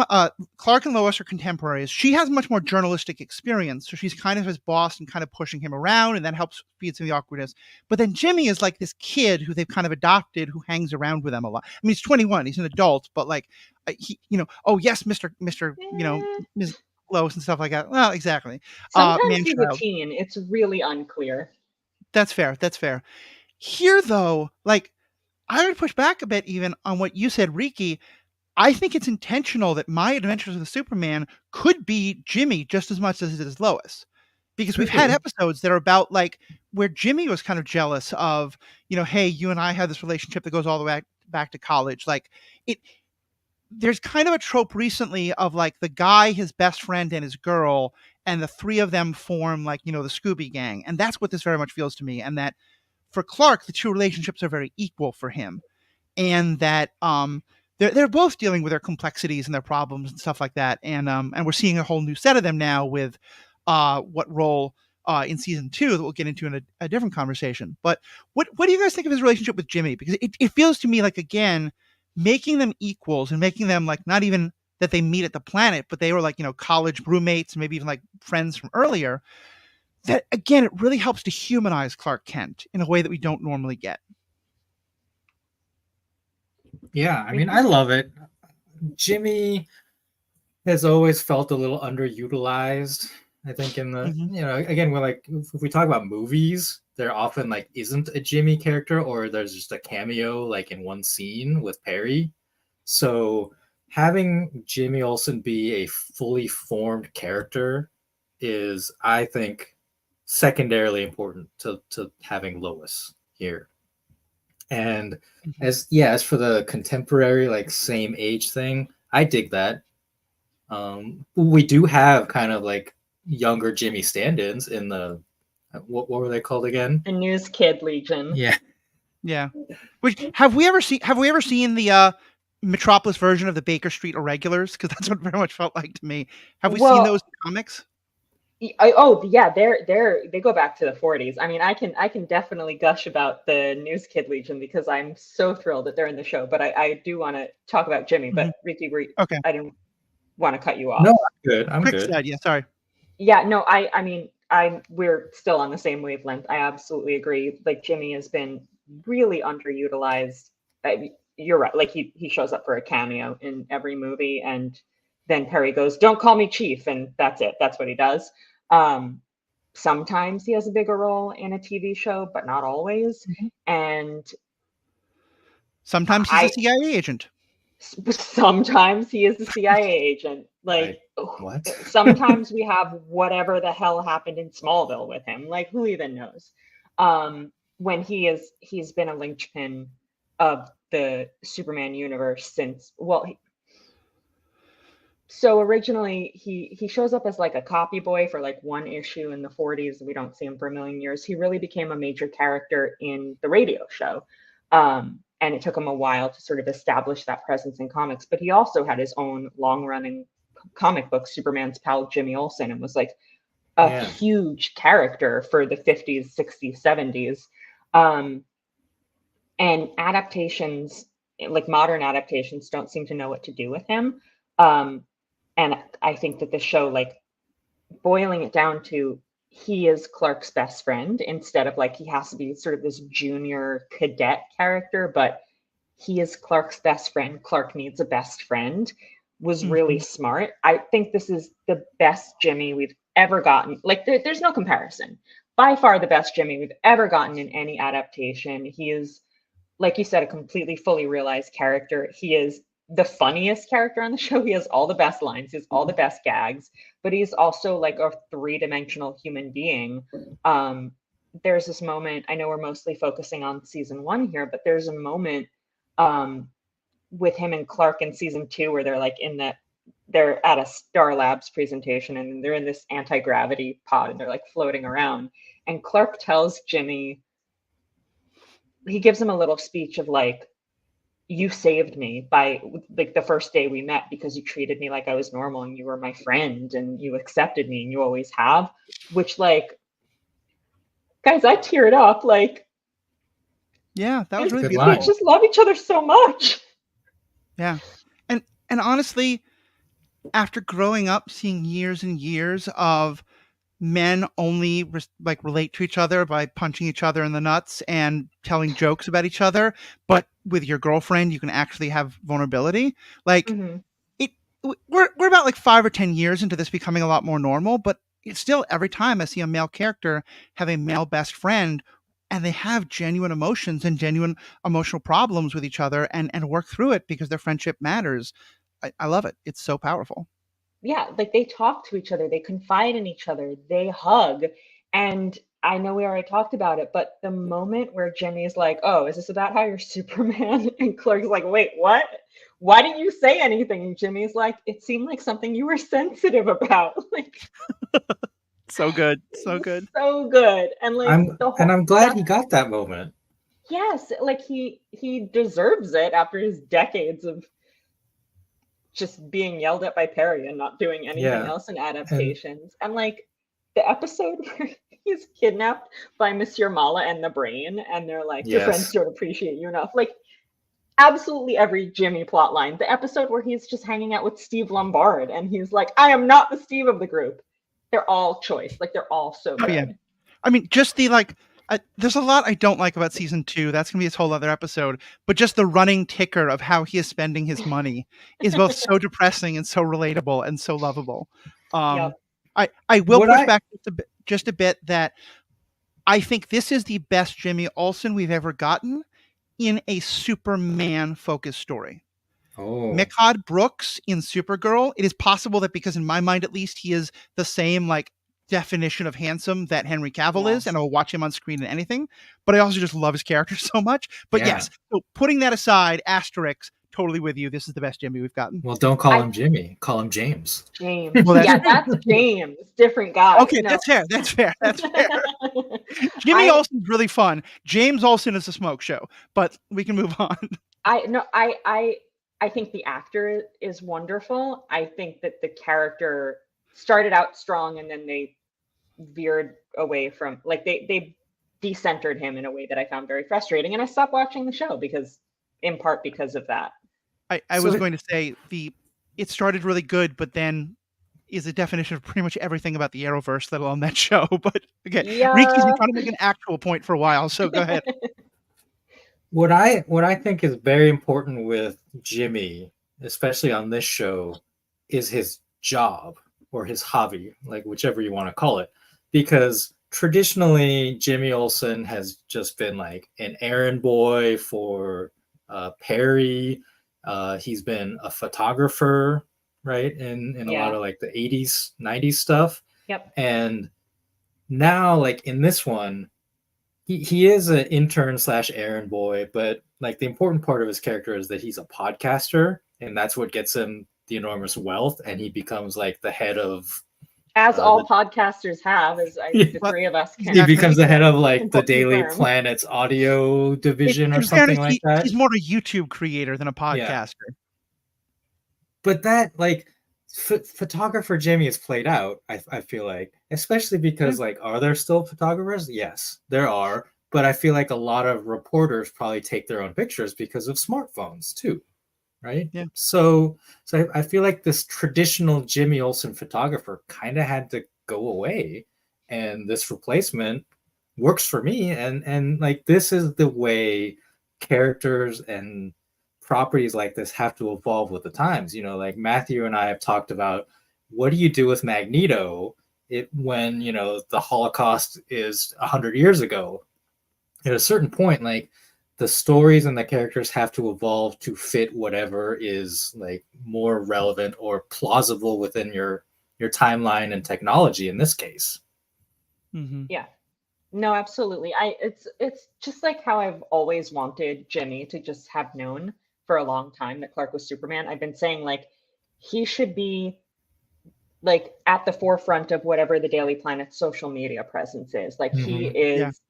Clark and Lois are contemporaries. She has much more journalistic experience, so she's kind of his boss and kind of pushing him around, and that helps feed some of the awkwardness. But then Jimmy is like this kid who they've kind of adopted, who hangs around with them a lot. I mean, he's 21, he's an adult, but like he, oh yes, Mister, Ms. Lois and stuff like that. Well, exactly. Sometimes he's a teen. It's really unclear. That's fair. That's fair. Here, though, like I would push back a bit even on what you said, Riki. I think it's intentional that My Adventures with Superman could be Jimmy just as much as it is Lois. Because we've had episodes that are about like where Jimmy was kind of jealous of, hey, you and I have this relationship that goes all the way back to college. Like there's kind of a trope recently of like the guy, his best friend, and his girl, and the three of them form like, the Scooby Gang. And that's what this very much feels to me. And that for Clark, the two relationships are very equal for him. And that they're both dealing with their complexities and their problems and stuff like that. And we're seeing a whole new set of them now with what role in season 2 that we'll get into in a different conversation. But what do you guys think of his relationship with Jimmy? Because it feels to me like, again, making them equals and making them like not even that they meet at the planet, but they were like, college roommates, maybe even like friends from earlier. that again, it really helps to humanize Clark Kent in a way that we don't normally get. Yeah, I mean, I love it. Jimmy has always felt a little underutilized. I think in the again, we're like, if we talk about movies, there often like isn't a Jimmy character, or there's just a cameo like in one scene with Perry. So having Jimmy Olsen be a fully formed character is, I think, secondarily important to having Lois here. And as for the contemporary, like same age thing, I dig that. We do have kind of like younger Jimmy stand-ins in the what were they called again? The News Kid Legion. Yeah. Which have we ever seen the Metropolis version of the Baker Street Irregulars? Because that's what it very much felt like to me. Have we seen those in comics? They go back to the 40s. I mean, I can definitely gush about the News Kid Legion because I'm so thrilled that they're in the show. But I do want to talk about Jimmy. But Riki, okay, I didn't want to cut you off. No, I'm good. Said, yeah, sorry. Yeah, no, I mean, we're still on the same wavelength. I absolutely agree. Like Jimmy has been really underutilized. You're right. Like he shows up for a cameo in every movie, and then Perry goes, "Don't call me Chief," and that's it. That's what he does. Sometimes he has a bigger role in a TV show, but not always. And sometimes he's a CIA agent. Sometimes he is a CIA agent. Like, what? Sometimes we have whatever the hell happened in Smallville with him. Like, who even knows? When he's been a linchpin of the Superman universe since, so originally he shows up as like a copy boy for like one issue in the 40s. We don't see him for a million years. He really became a major character in the radio show. And it took him a while to sort of establish that presence in comics, but he also had his own long-running comic book, Superman's pal Jimmy Olsen, and was like a huge character for the 50s, 60s, 70s. And adaptations, like modern adaptations, don't seem to know what to do with him. And I think that the show, like boiling it down to, he is Clark's best friend instead of like he has to be sort of this junior cadet character, but he is Clark's best friend. Clark needs a best friend was really smart. I think this is the best Jimmy we've ever gotten. Like there's no comparison. By far the best Jimmy we've ever gotten in any adaptation. He is, like you said, a completely fully realized character. He is the funniest character on the show. He has all the best lines, he has all the best gags, but he's also like a three-dimensional human being. There's this moment, I know we're mostly focusing on season 1 here, but there's a moment with him and Clark in season 2 where they're like they're at a Star Labs presentation and they're in this anti-gravity pod and they're like floating around. And Clark tells Jimmy, he gives him a little speech of like, you saved me by like the first day we met because you treated me like I was normal and you were my friend and you accepted me and you always have, which like, guys, I teared up. Like, yeah, that was really beautiful. They just love each other so much. Yeah. And honestly, after growing up, seeing years and years of men only relate to each other by punching each other in the nuts and telling jokes about each other, but with your girlfriend you can actually have vulnerability. Like we're about like 5 or 10 years into this becoming a lot more normal, but it's still every time I see a male character have a male best friend and they have genuine emotions and genuine emotional problems with each other and work through it because their friendship matters. I love it. It's so powerful. Yeah, like they talk to each other, they confide in each other, they hug. And I know we already talked about it, but the moment where Jimmy's like, "Oh, is this about how you're Superman?" And Clark's like, "Wait, what? Why didn't you say anything?" And Jimmy's like, "It seemed like something you were sensitive about." Like, so good. So good. So good. And like I'm glad he got that moment. Yes, like he deserves it after his decades of just being yelled at by Perry and not doing anything else in adaptations. And like the episode where he's kidnapped by Monsieur Mala and the Brain, and they're like, your friends don't appreciate you enough. Like absolutely every Jimmy plot line. The episode where he's just hanging out with Steve Lombard and he's like, I am not the Steve of the group. they're all choice. Like they're all so good. Oh, yeah. I mean, just the there's a lot I don't like about season 2. That's gonna be this whole other episode. But just the running ticker of how he is spending his money is both so depressing and so relatable and so lovable. Yep. I will What push I- back just a bit that I think this is the best Jimmy Olsen we've ever gotten in a Superman focused story. Oh, Mikhad Brooks in Supergirl, it is possible that because in my mind at least he is the same like definition of handsome that Henry Cavill is, Yes. and I'll watch him on screen in anything, but I also just love his character so much. But Yeah. yes, so putting that aside, asterisk, totally with you. This is the best Jimmy we've gotten. well, don't call him Jimmy. Call him James. James. Well, that's yeah, true. that's James. Different guy. Okay, No. that's fair. That's fair. That's fair. Jimmy Olsen's really fun. James Olsen is a smoke show, but we can move on. I think the actor is wonderful. I think that the character started out strong and then they veered away from, like, they decentered him in a way that I found very frustrating, and I stopped watching the show in part because of that. I was going to say it started really good, but then is a definition of pretty much everything about the Arrowverse, let alone that show. But again, Yeah. Riki's been trying to make an actual point for a while, so go ahead. What I think is very important with Jimmy, especially on this show, is his job or his hobby, like whichever you want to call it. Because traditionally, Jimmy Olsen has just been like an errand boy for Perry. He's been a photographer, right? In a lot of like the 80s, 90s stuff. Yep. And now, like in this one, he is an intern / errand boy, but like the important part of his character is that he's a podcaster, and that's what gets him the enormous wealth, and he becomes like the head of, as all podcasters have, as I think the three of us can. he becomes the head of like the Important Daily term. Planet's audio division or In something fairness, like that. He's more a YouTube creator than a podcaster. But that like photographer Jimmy is played out, I feel like, especially because like, are there still photographers? Yes, there are, but I feel like a lot of reporters probably take their own pictures because of smartphones too, right? Yeah. So I feel like this traditional Jimmy Olsen photographer kind of had to go away, and this replacement works for me, and like this is the way characters and properties like this have to evolve with the times. You know, like Matthew and I have talked about, what do you do with Magneto when, you know, the Holocaust is 100 years ago? At a certain point, like the stories and the characters have to evolve to fit whatever is like more relevant or plausible within your timeline and technology in this case. Mm-hmm. Yeah. No, absolutely. It's just like how I've always wanted Jimmy to just have known for a long time that Clark was Superman. I've been saying like he should be like at the forefront of whatever the Daily Planet social media presence is. Like he is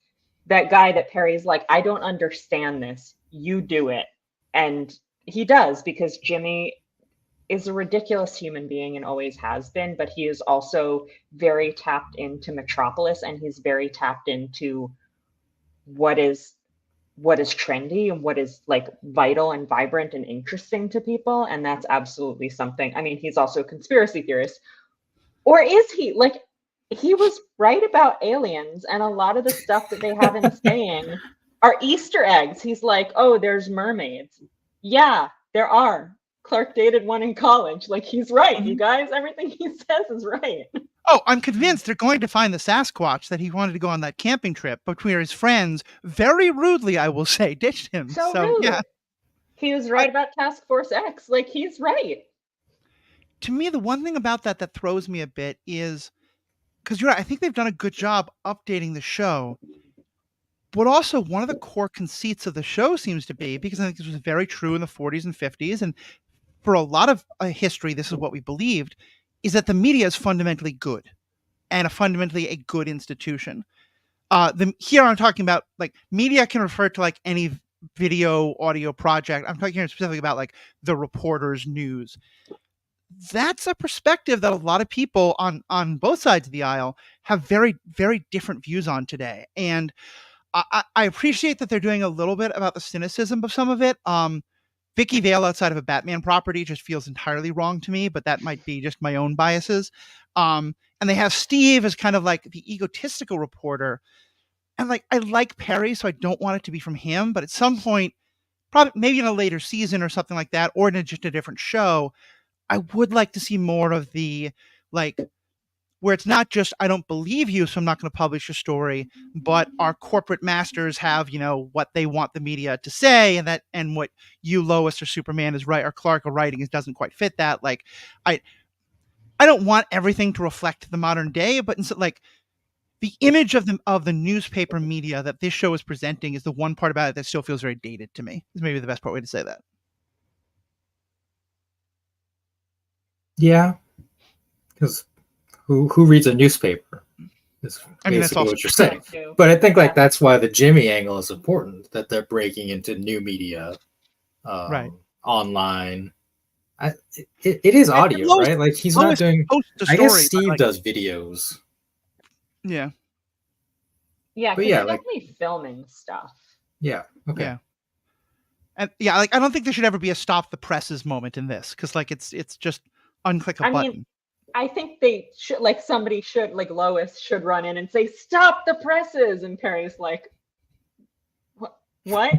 that guy that Perry's like, I don't understand this. You do it. And he does, because Jimmy is a ridiculous human being and always has been, but he is also very tapped into Metropolis, and he's very tapped into what is trendy and what is like vital and vibrant and interesting to people. And that's absolutely something. I mean, he's also a conspiracy theorist, or is he? Like, he was right about aliens, and a lot of the stuff that they have him saying are Easter eggs. He's like, oh, there's mermaids. Yeah, there are. Clark dated one in college. Like, he's right, you guys. Everything he says is right. Oh, I'm convinced they're going to find the Sasquatch that he wanted to go on that camping trip, but where his friends, very rudely, I will say, ditched him. So rude. Yeah. He was right about Task Force X. Like, he's right. To me, the one thing about that throws me a bit is, because you're right, I think they've done a good job updating the show. But also, one of the core conceits of the show seems to be, because I think this was very true in the 40s and 50s, and for a lot of history, this is what we believed, is that the media is fundamentally good and fundamentally a good institution. Here I'm talking about, like, media can refer to like any video, audio project. I'm talking here specifically about like the reporter's news. That's a perspective that a lot of people on both sides of the aisle have very, very different views on today. And I appreciate that they're doing a little bit about the cynicism of some of it. Vicky Vale outside of a Batman property just feels entirely wrong to me, but that might be just my own biases. And they have Steve as kind of like the egotistical reporter. And like, I like Perry, so I don't want it to be from him, but at some point, probably maybe in a later season or something like that, or in just a different show, I would like to see more of the, like, where it's not just, I don't believe you, so I'm not going to publish your story, but our corporate masters have, what they want the media to say, and what you, Lois, or Superman is right, or Clark are writing doesn't quite fit that. Like, I don't want everything to reflect the modern day, but instead, like, the image of the newspaper media that this show is presenting is the one part about it that still feels very dated to me. Is maybe the best way to say that. Yeah, because who reads a newspaper? Is I mean, that's basically also what you're saying. True. But I think like that's why the Jimmy angle is important. That they're breaking into new media, Right. online. It is audio, Lois- right? Like he's Lois not doing. posts a I guess story, but, Steve like, does videos. Yeah. Yeah, But because yeah, they're like- definitely filming stuff. Yeah. Okay. Yeah. And yeah, like, I don't think there should ever be a stop the presses moment in this, because like it's just unclick a I button. mean, I think they should, like, somebody should, like, Lois should run in and say, "Stop the presses," and Perry's like, "What?"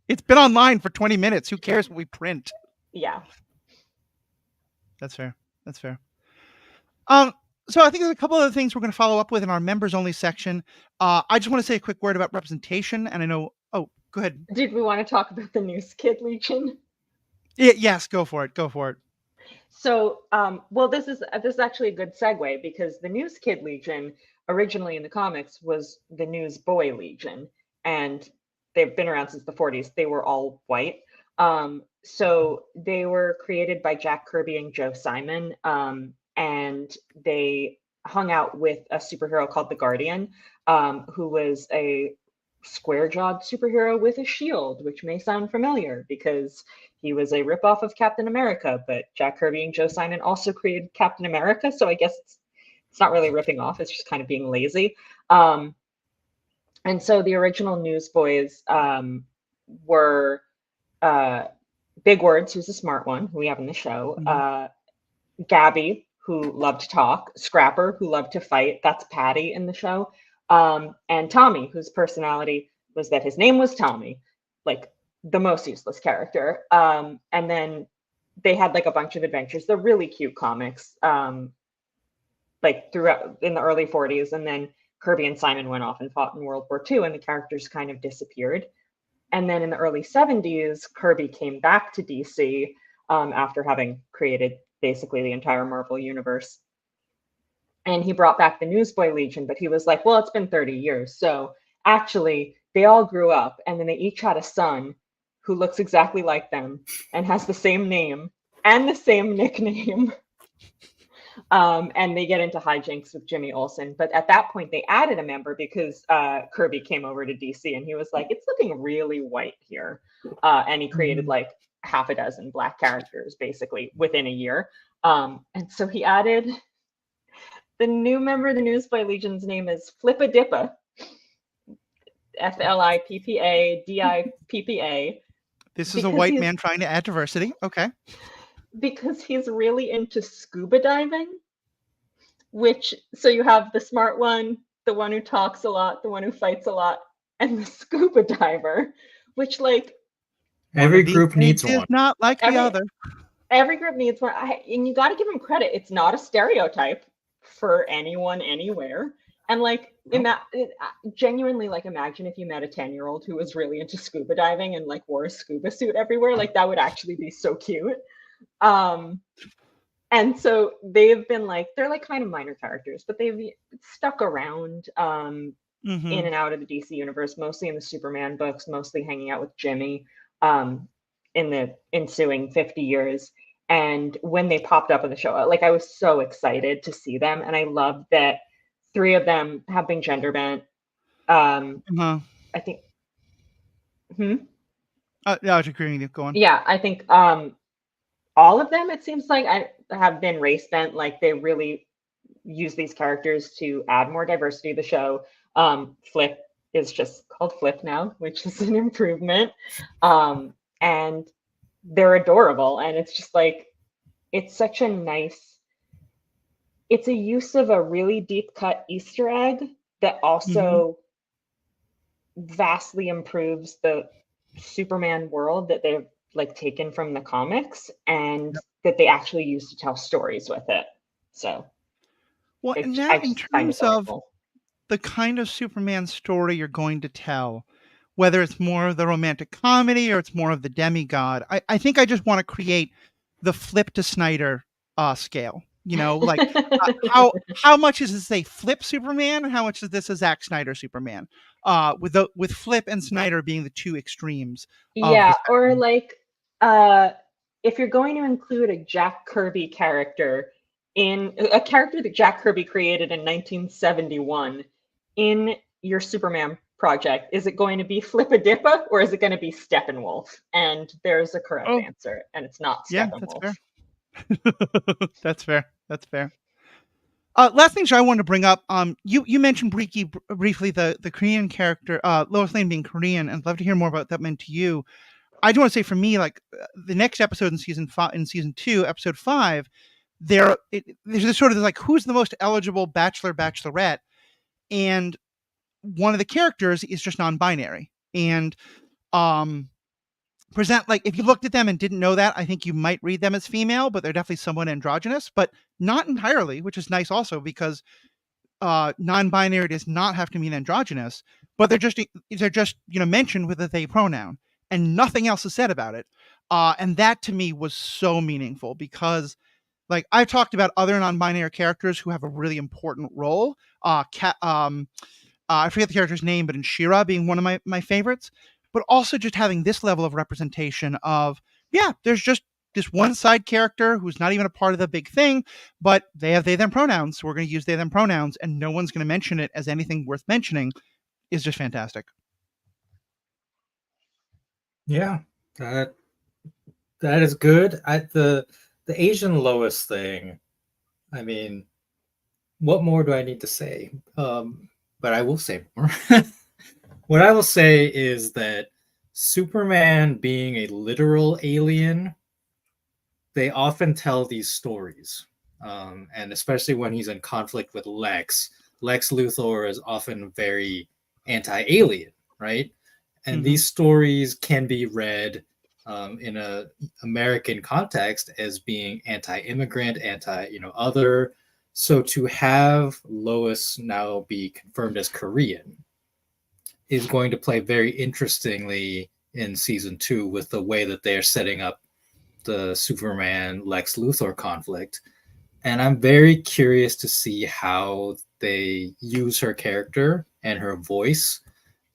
It's been online for 20 minutes. Who cares what we print? Yeah. That's fair. That's fair. So I think there's a couple other things we're going to follow up with in our members only section. I just want to say a quick word about representation, and I know. Oh, go ahead. Did we want to talk about the News Kid Legion? Yes, go for it. Go for it. So, well, this is actually a good segue, because the News Kid Legion originally in the comics was the Newsboy Legion, and they've been around since the 40s. They were all white. So they were created by Jack Kirby and Joe Simon, and they hung out with a superhero called the Guardian, who was a square-jawed superhero with a shield, which may sound familiar because he was a ripoff of Captain America, but Jack Kirby and Joe Simon also created Captain America, so I guess it's not really ripping off, it's just kind of being lazy. And so the original Newsboys were Big Words, who's a smart one, who we have in the show, Gabby, who loved to talk, Scrapper, who loved to fight, that's Patty in the show, and Tommy, whose personality was that his name was Tommy, like the most useless character. And then they had like a bunch of adventures. They're really cute comics, like throughout in the early 40s. And then Kirby and Simon went off and fought in World War II, and the characters kind of disappeared. And then in the early 70s, Kirby came back to DC after having created basically the entire Marvel universe. And he brought back the Newsboy Legion, but he was like, well, it's been 30 years. So actually, they all grew up, and then they each had a son who looks exactly like them and has the same name and the same nickname. And they get into hijinks with Jimmy Olsen. But at that point, they added a member because Kirby came over to DC, and he was like, it's looking really white here. And he created like half a dozen Black characters, basically, within a year. And so he added... The new member of the Newsboy Legion's name is Flippa Dippa. FLIPPA This is a white man trying to add diversity. Okay. Because he's really into scuba diving, so you have the smart one, the one who talks a lot, the one who fights a lot, and the scuba diver, which, like, every group needs is one. Not like the other. Every group needs one. And you got to give him credit. It's not a stereotype for anyone anywhere. And like, genuinely, like, imagine if you met a 10-year-old who was really into scuba diving and like wore a scuba suit everywhere. Like, that would actually be so cute. And so they've been like, they're like kind of minor characters, but they've stuck around in and out of the DC universe, mostly in the Superman books, mostly hanging out with Jimmy in the ensuing 50 years. And when they popped up on the show, like, I was so excited to see them. And I love that 3 of them have been gender bent. I think. Yeah, I was agreeing with you. Go on. Yeah, I think all of them, it seems like, I have been race bent. Like, they really use these characters to add more diversity to the show. Flip is just called Flip now, which is an improvement. and they're adorable. And it's just like, it's such a nice, it's a use of a really deep cut Easter egg that also vastly improves the Superman world that they've like taken from the comics and that they actually use to tell stories with it. So Well, and I now in just find it terms of delightful. the kind of Superman story you're going to tell, whether it's more of the romantic comedy or it's more of the demigod, I think I just want to create the flip to Snyder scale. You know, like how much is this a flip Superman, and how much is this a Zack Snyder Superman? With Flip and Snyder being the two extremes of Yeah, the or spectrum. like if you're going to include a Jack Kirby character in a character that Jack Kirby created in 1971 in your Superman project, is it going to be Flippadippa or is it going to be Steppenwolf? And there's a correct Oh, answer, and it's not yeah, that's Steppenwolf. fair. That's fair. That's fair. Last thing I wanted to bring up, you mentioned briefly the Korean character, Lois Lane being Korean, and I'd love to hear more about what that meant to you. I do want to say for me, like the next episode in season 2, episode 5, there's this sort of like who's the most eligible bachelorette, and one of the characters is just non-binary, and present like if you looked at them and didn't know that, I think you might read them as female, but they're definitely somewhat androgynous, but not entirely, which is nice also because non-binary does not have to mean androgynous, but they're just mentioned with a they pronoun, and nothing else is said about it. And that to me was so meaningful because, like, I've talked about other non-binary characters who have a really important role. I forget the character's name, but in She-Ra being one of my favorites. But also just having this level of representation of, yeah, there's just this one side character who's not even a part of the big thing, but they have they them pronouns, so we're going to use they them pronouns, and no one's going to mention it as anything worth mentioning, is just fantastic. Yeah, that is good. The Asian Lois thing, I mean, what more do I need to say? But I will say more. What I will say is that Superman being a literal alien, they often tell these stories. And especially when he's in conflict with Lex Luthor is often very anti-alien, right? And these stories can be read in a American context as being anti-immigrant, other. So to have Lois now be confirmed as Korean is going to play very interestingly in season 2 with the way that they're setting up the Superman Lex Luthor conflict. And I'm very curious to see how they use her character and her voice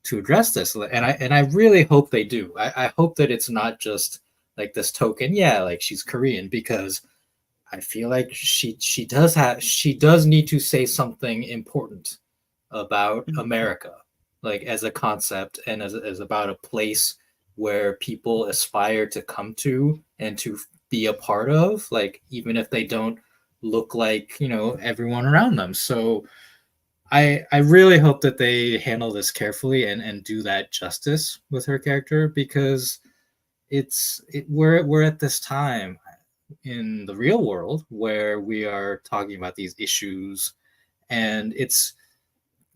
to address this. And I really hope they do. I hope that it's not just like this token, yeah, like she's Korean, because I feel like she does need to say something important about America, like as a concept and as about a place where people aspire to come to and to be a part of, like even if they don't look like everyone around them. So I really hope that they handle this carefully and do that justice with her character, because we're at this time in the real world where we are talking about these issues, and it's,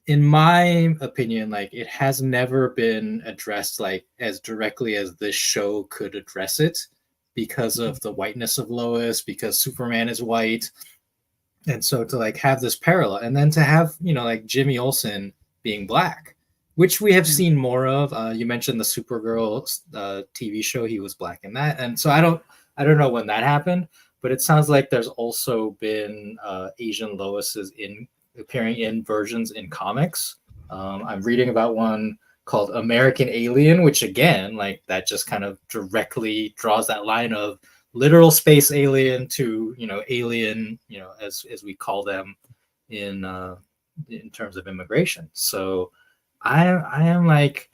in my opinion, like it has never been addressed like as directly as this show could address it, because of the whiteness of Lois, because Superman is white. And so to like have this parallel, and then to have like Jimmy Olsen being black, which we have seen more of. You mentioned the Supergirl TV show; he was black in that, and so I don't know when that happened, but it sounds like there's also been Asian Loises appearing in versions in comics. I'm reading about one called American Alien, which again, like that just kind of directly draws that line of literal space alien to alien, as we call them in terms of immigration. So I am like,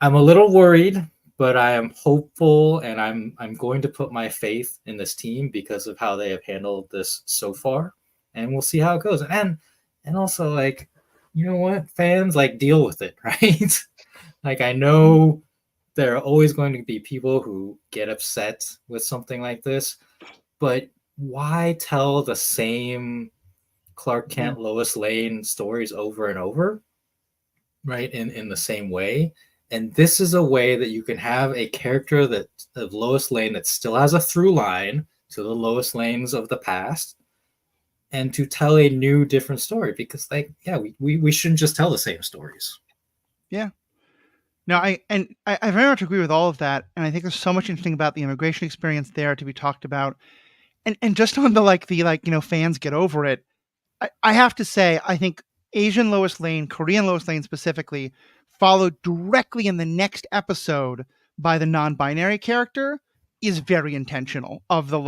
I'm a little worried, but I am hopeful, and I'm going to put my faith in this team because of how they have handled this so far, and we'll see how it goes. And also, like, you know what, fans, like, deal with it, right? Like, I know there are always going to be people who get upset with something like this, but why tell the same Clark Kent, Lois Lane stories over and over, right? In the same way. And this is a way that you can have a character that of Lois Lane that still has a through line to the Lois Lanes of the past, and to tell a new, different story. Because, like, yeah, we shouldn't just tell the same stories. Yeah. No, I very much agree with all of that, and I think there's so much interesting about the immigration experience there to be talked about, and just on the fans get over it. I have to say, I think Asian Lois Lane, Korean Lois Lane specifically, followed directly in the next episode by the non-binary character is very intentional. Of the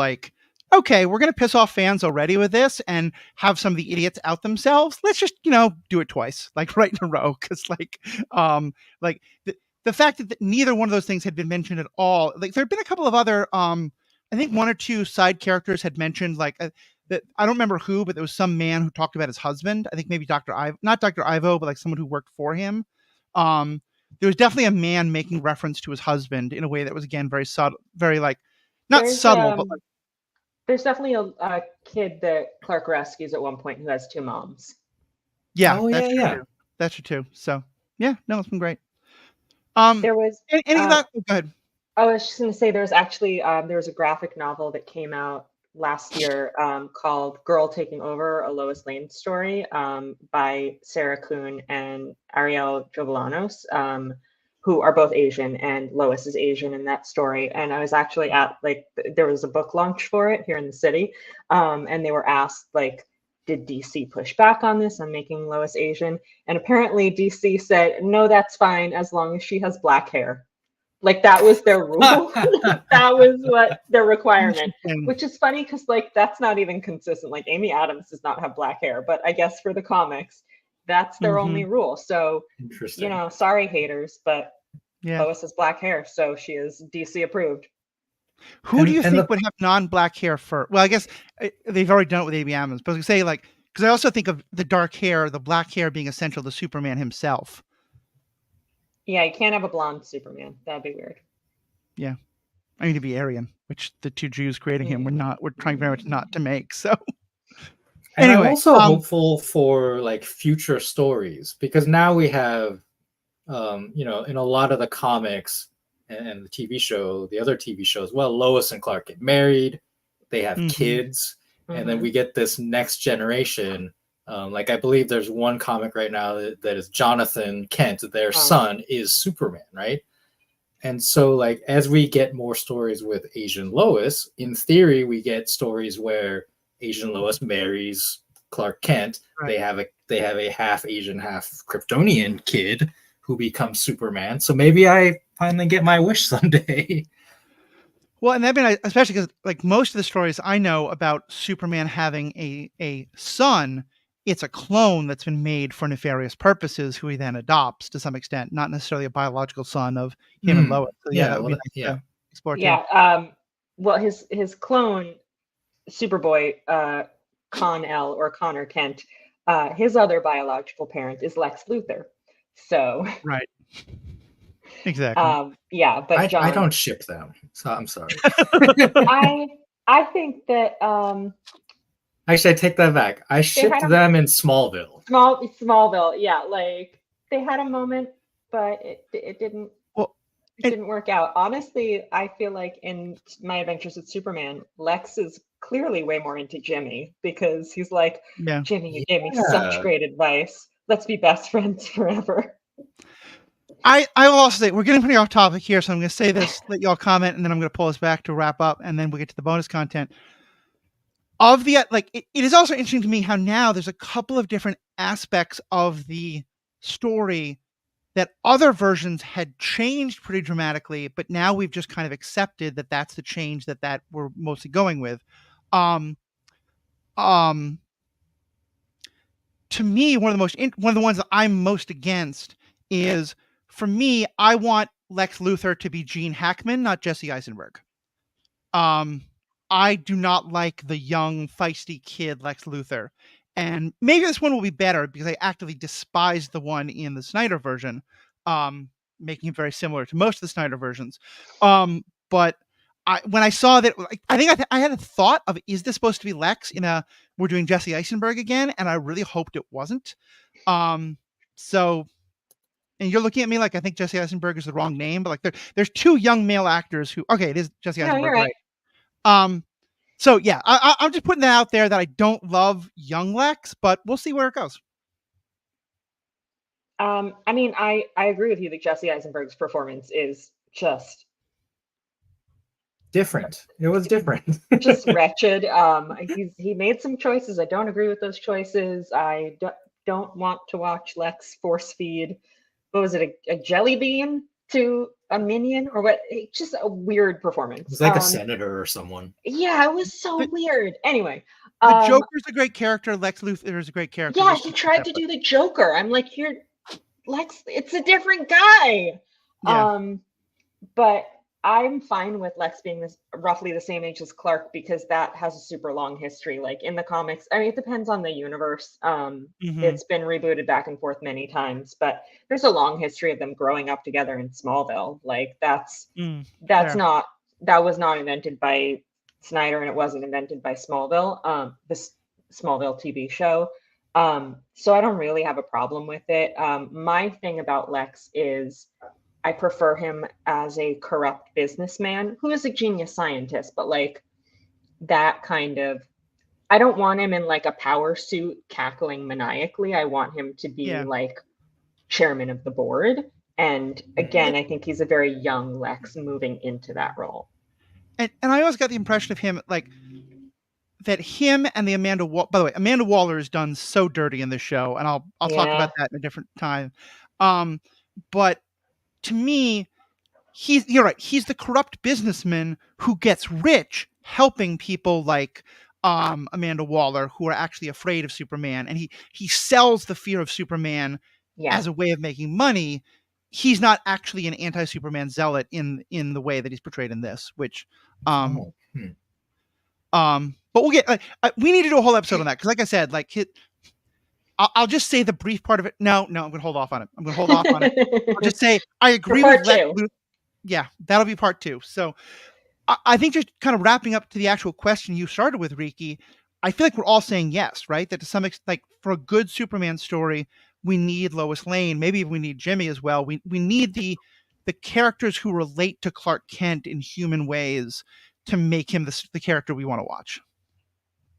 okay, we're gonna piss off fans already with this and have some of the idiots out themselves. Let's just do it twice, right in a row, because the fact that neither one of those things had been mentioned at all. There had been a couple of other I think one or two side characters had mentioned that I don't remember who, but there was some man who talked about his husband. I think maybe not Dr. Ivo, but someone who worked for him. There was definitely a man making reference to his husband in a way that was, again, very subtle, very not subtle, but there's definitely a kid that Clark rescues at one point who has two moms. Yeah, oh, that's yeah, true. That's true too. So yeah, no, it's been great. There was any of that. Go ahead. I was just going to say there was a graphic novel that came out last year called Girl Taking Over, a Lois Lane story by Sarah Kuhn and Ariel Jovelanos, who are both Asian, and Lois is Asian in that story. And I was actually at there was a book launch for it here in the city, and they were asked did DC push back on this, on making Lois Asian? And apparently DC said, no, that's fine as long as she has black hair. That was their rule. That was what their requirement, which is funny because that's not even consistent. Amy Adams does not have black hair, but I guess for the comics, that's their only rule. So, sorry haters, but Lois has black hair, so she is DC approved. Who do you think would have non-black hair for? Well, I guess they've already done it with Amy Adams, but I was gonna say because I also think of the dark hair, the black hair being essential to Superman himself. Yeah, you can't have a blonde Superman. That'd be weird. Yeah, I mean to be Aryan, which the two Jews creating him we're trying very much not to make. So anyway, I'm also hopeful for future stories, because now we have in a lot of the comics and the TV show, the other TV shows, Lois and Clark get married, they have kids, and then we get this next generation. I believe there's one comic right now that is Jonathan Kent, their son is Superman, right? And so as we get more stories with Asian Lois, in theory, we get stories where Asian Lois marries Clark Kent. Right. They have a half Asian, half Kryptonian kid who becomes Superman. So maybe I finally get my wish someday. Well, and that'd be nice, especially because most of the stories I know about Superman having a son, it's a clone that's been made for nefarious purposes, who he then adopts to some extent, not necessarily a biological son of him and Lois. So that would be nice to explore too. Yeah. Well, his clone, Superboy, Con-El or Connor Kent, his other biological parent is Lex Luthor. So right. Exactly. But I don't ship them, so I'm sorry. I think that actually, I take that back. I shipped them in Smallville. Smallville, yeah. They had a moment, but it didn't. Well, it didn't work out. Honestly, I feel like in My Adventures with Superman, Lex is clearly way more into Jimmy, because he's like, Jimmy, you gave me such great advice. Let's be best friends forever. I will also say, we're getting pretty off topic here, so I'm going to say this, let y'all comment, and then I'm going to pull us back to wrap up, and then we'll get to the bonus content. It is also interesting to me how now there's a couple of different aspects of the story that other versions had changed pretty dramatically, but now we've just kind of accepted that that's the change that we're mostly going with. To me, one of the ones that I'm most against is, for me, I want Lex Luthor to be Gene Hackman, not Jesse Eisenberg. I do not like the young, feisty kid Lex Luthor. And maybe this one will be better because I actively despise the one in the Snyder version. making him very similar to most of the Snyder versions. But when I saw that, I think I had a thought of, is this supposed to be Lex we're doing Jesse Eisenberg again? And I really hoped it wasn't. So, and you're looking at me like I think Jesse Eisenberg is the wrong name, but like there's two young male actors who, okay, it is Jesse No, Eisenberg, you're right. So yeah, I'm just putting that out there that I don't love young Lex, but we'll see where it goes. I mean, I agree with you that Jesse Eisenberg's performance is just different. It was different. just wretched. He made some choices. I don't agree with those choices. I don't want to watch Lex force feed. What was it? A jelly bean to a minion or what? It's just a weird performance. It's like a senator or someone. Yeah, it was so weird. Anyway, the Joker's a great character. Lex Luthor is a great character. Yeah, he tried to do the Joker. I'm like, you're Lex. It's a different guy. Yeah. But I'm fine with Lex being roughly the same age as Clark because that has a super long history. Like in the comics, I mean, it depends on the universe. It's been rebooted back and forth many times, but there's a long history of them growing up together in Smallville. Like that was not invented by Snyder, and it wasn't invented by Smallville. This Smallville TV show. So I don't really have a problem with it. My thing about Lex is I prefer him as a corrupt businessman who is a genius scientist, but like that kind of, I don't want him in like a power suit cackling maniacally. I want him to be like chairman of the board. And again, I think he's a very young Lex moving into that role. And I always got the impression of him like that him and the by the way, Amanda Waller is done so dirty in this show, and I'll talk about that in a different time. But to me, you're right. He's the corrupt businessman who gets rich helping people like Amanda Waller, who are actually afraid of Superman, and he sells the fear of Superman as a way of making money. He's not actually an anti-Superman zealot in the way that he's portrayed in this, which but we'll get. We need to do a whole episode on that because, like I said, like I'll just say the brief part of it. No, I'm going to hold off on it. I'll just say I agree with Lex. Yeah, that'll be part 2. So I think just kind of wrapping up to the actual question you started with, Riki, I feel like we're all saying yes, right? That to some extent, like for a good Superman story, we need Lois Lane. Maybe we need Jimmy as well. We need the characters who relate to Clark Kent in human ways to make him the character we want to watch.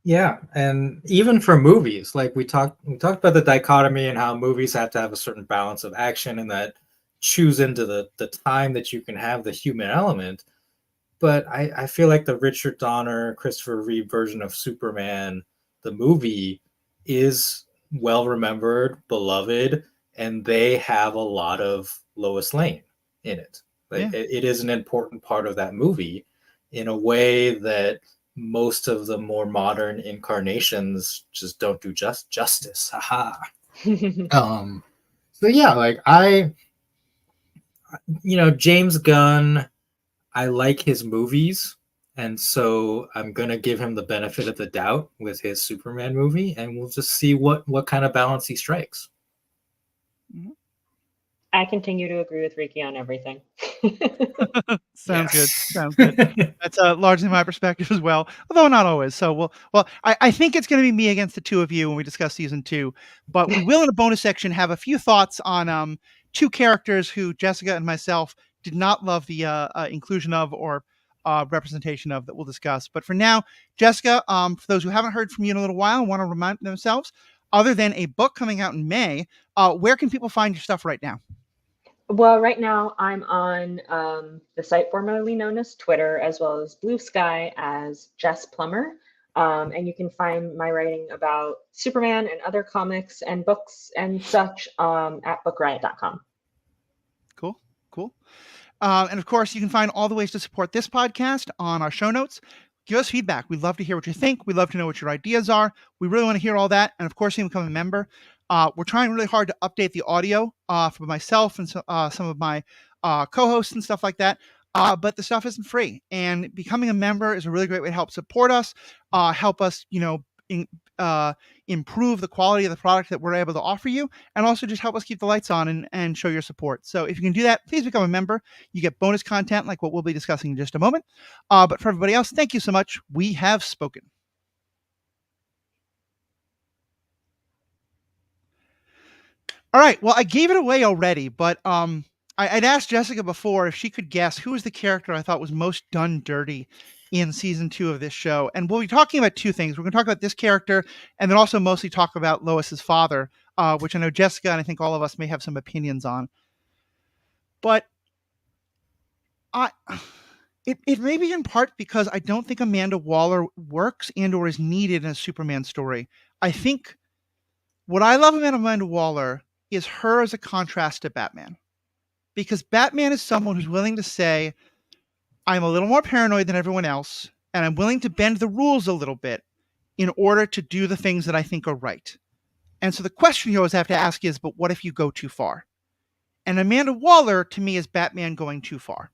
Yeah, and even for movies, like we talked about the dichotomy and how movies have to have a certain balance of action and that choose into the time that you can have the human element. But I feel like the Richard Donner, Christopher Reeve version of Superman, the movie, is well remembered, beloved, and they have a lot of Lois Lane in it. Like it is an important part of that movie in a way that most of the more modern incarnations just don't do justice. Haha. So yeah, like James Gunn, I like his movies, and so I'm gonna give him the benefit of the doubt with his Superman movie, and we'll just see what kind of balance he strikes. I continue to agree with Riki on everything. Sounds good. That's largely my perspective as well, although not always. So I think it's going to be me against the two of you when we discuss season 2, but we will in a bonus section have a few thoughts on 2 characters who Jessica and myself did not love the inclusion of or representation of that we'll discuss. But for now, Jessica, for those who haven't heard from you in a little while and want to remind themselves, other than a book coming out in May, where can people find your stuff right now? Well, right now I'm on the site formerly known as Twitter, as well as Blue Sky as Jess Plummer. And you can find my writing about Superman and other comics and books and such at bookriot.com. Cool. And of course, you can find all the ways to support this podcast on our show notes. Give us feedback. We'd love to hear what you think. We'd love to know what your ideas are. We really want to hear all that. And of course, you can become a member. We're trying really hard to update the audio for myself and some of my co-hosts and stuff like that. But the stuff isn't free. And becoming a member is a really great way to help support us, help us, improve the quality of the product that we're able to offer you, and also just help us keep the lights on and show your support. So if you can do that, please become a member. You get bonus content like what we'll be discussing in just a moment. But for everybody else, thank you so much. We have spoken. All right. Well, I gave it away already, but I'd asked Jessica before if she could guess who was the character I thought was most done dirty in season 2 of this show. And we'll be talking about two things. We're going to talk about this character and then also mostly talk about Lois's father, which I know Jessica and I think all of us may have some opinions on. But it may be in part because I don't think Amanda Waller works and or is needed in a Superman story. I think what I love about Amanda Waller is her as a contrast to Batman. Because Batman is someone who's willing to say, I'm a little more paranoid than everyone else, and I'm willing to bend the rules a little bit in order to do the things that I think are right. And so the question you always have to ask is, but what if you go too far? And Amanda Waller, to me, is Batman going too far.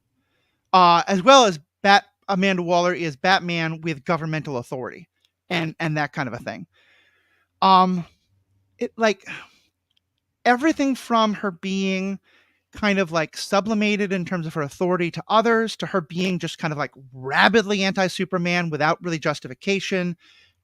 As well as Amanda Waller is Batman with governmental authority and that kind of a thing. It like everything from her being kind of like sublimated in terms of her authority to others, to her being just kind of like rabidly anti-Superman without really justification,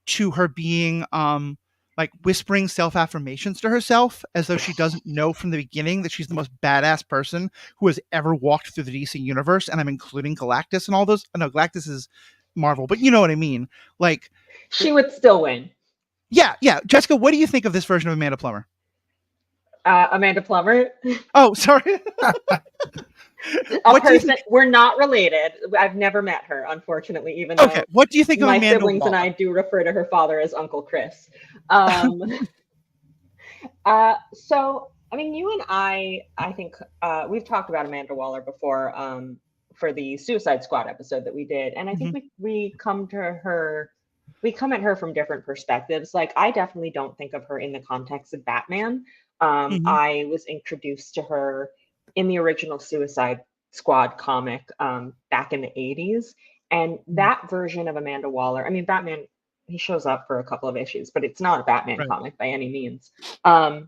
to her being like whispering self-affirmations to herself as though she doesn't know from the beginning that she's the most badass person who has ever walked through the DC universe. And I'm including Galactus and all those. I know Galactus is Marvel, but you know what I mean? Like, she would still win. Yeah. Jessica, what do you think of this version of Amanda Plummer? Amanda Plummer. Oh, sorry. We're not related. I've never met her, unfortunately, even though what do you think of my Amanda siblings Waller? and I do refer to her father as Uncle Chris. So, I mean, you and I think we've talked about Amanda Waller before for the Suicide Squad episode that we did. And I think we come at her from different perspectives. Like, I definitely don't think of her in the context of Batman. I was introduced to her in the original Suicide Squad comic back in the 80s. And that version of Amanda Waller, I mean, Batman, he shows up for a couple of issues, but it's not a Batman comic by any means. That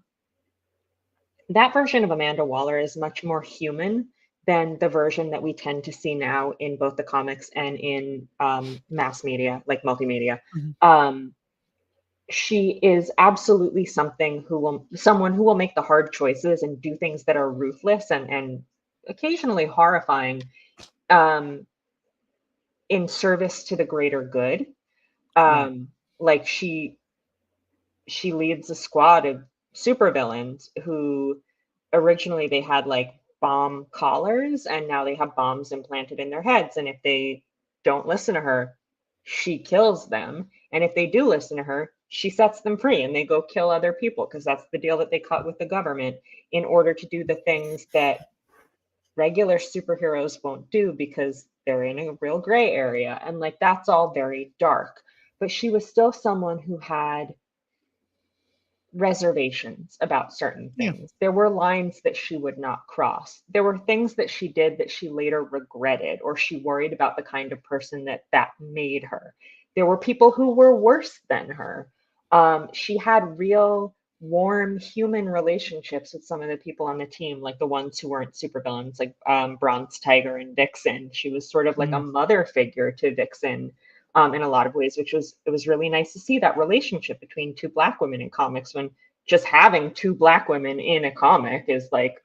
version of Amanda Waller is much more human than the version that we tend to see now in both the comics and in mass media, like multimedia. She is absolutely someone who will make the hard choices and do things that are ruthless and occasionally horrifying in service to the greater good. Like she leads a squad of supervillains who originally they had like bomb collars and now they have bombs implanted in their heads. And if they don't listen to her, she kills them. And if they do listen to her, she sets them free and they go kill other people because that's the deal that they cut with the government in order to do the things that regular superheroes won't do because they're in a real gray area. And like, that's all very dark. But she was still someone who had reservations about certain things. There were lines that she would not cross. There were things that she did that she later regretted, or she worried about the kind of person that made her. There were people who were worse than her. She had real warm human relationships with some of the people on the team, like the ones who weren't supervillains, like Bronze Tiger and Vixen. She was sort of like a mother figure to Vixen in a lot of ways, it was really nice to see that relationship between two Black women in comics, when just having two Black women in a comic is like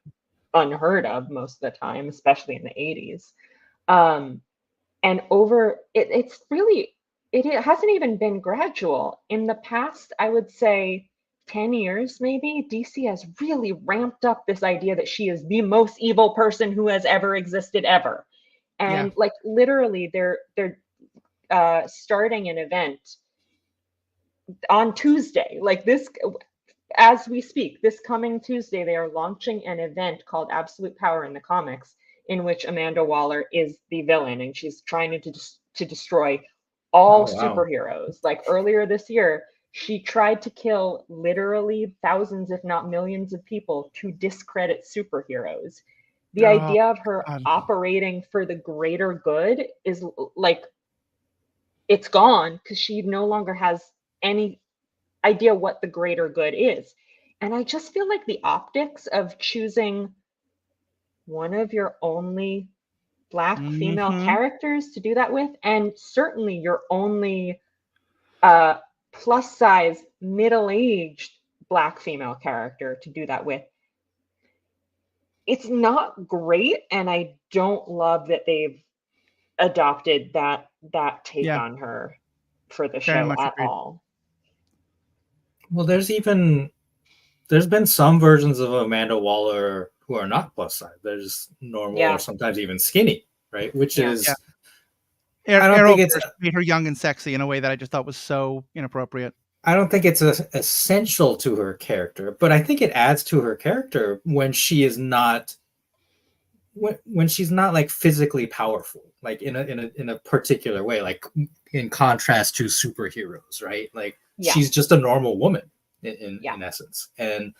unheard of most of the time, especially in the 80s. And it hasn't even been gradual. In the past, I would say 10 years maybe, DC has really ramped up this idea that she is the most evil person who has ever existed ever. And like literally they're starting an event on Tuesday, like this, as we speak, this coming Tuesday, they are launching an event called Absolute Power in the comics, in which Amanda Waller is the villain, and she's trying to destroy all superheroes. Like earlier this year, she tried to kill literally thousands, if not millions of people to discredit superheroes. The idea of her operating for the greater good is like, it's gone because she no longer has any idea what the greater good is. And I just feel like the optics of choosing one of your only Black female characters to do that with, and certainly your only plus size middle-aged Black female character to do that with, it's not great. And I don't love that they've adopted that take on her for the Very show much at agreed. all. Well, there's been some versions of Amanda Waller who are not plus size. There's normal or sometimes even skinny, right? Which is I don't think it's made her young and sexy in a way that I just thought was so inappropriate. I don't think it's essential to her character, but I think it adds to her character when she is not when she's not like physically powerful, like in a particular way, like in contrast to superheroes, right? Like she's just a normal woman in essence, and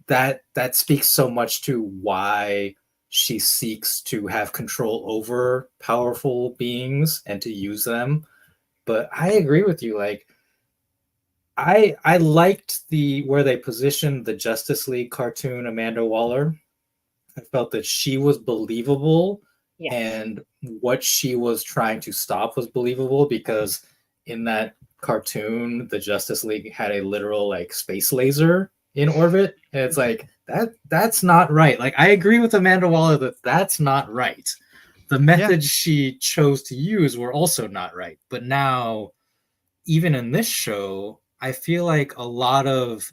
that speaks so much to why she seeks to have control over powerful beings and to use them. But I agree with you, like I liked where they positioned the Justice League cartoon Amanda Waller. I felt that she was believable, and what she was trying to stop was believable, because in that cartoon, the Justice League had a literal like space laser in orbit, and it's like that's not right. Like I agree with Amanda Waller that that's not right. The methods she chose to use were also not right. But now, even in this show, I feel like a lot of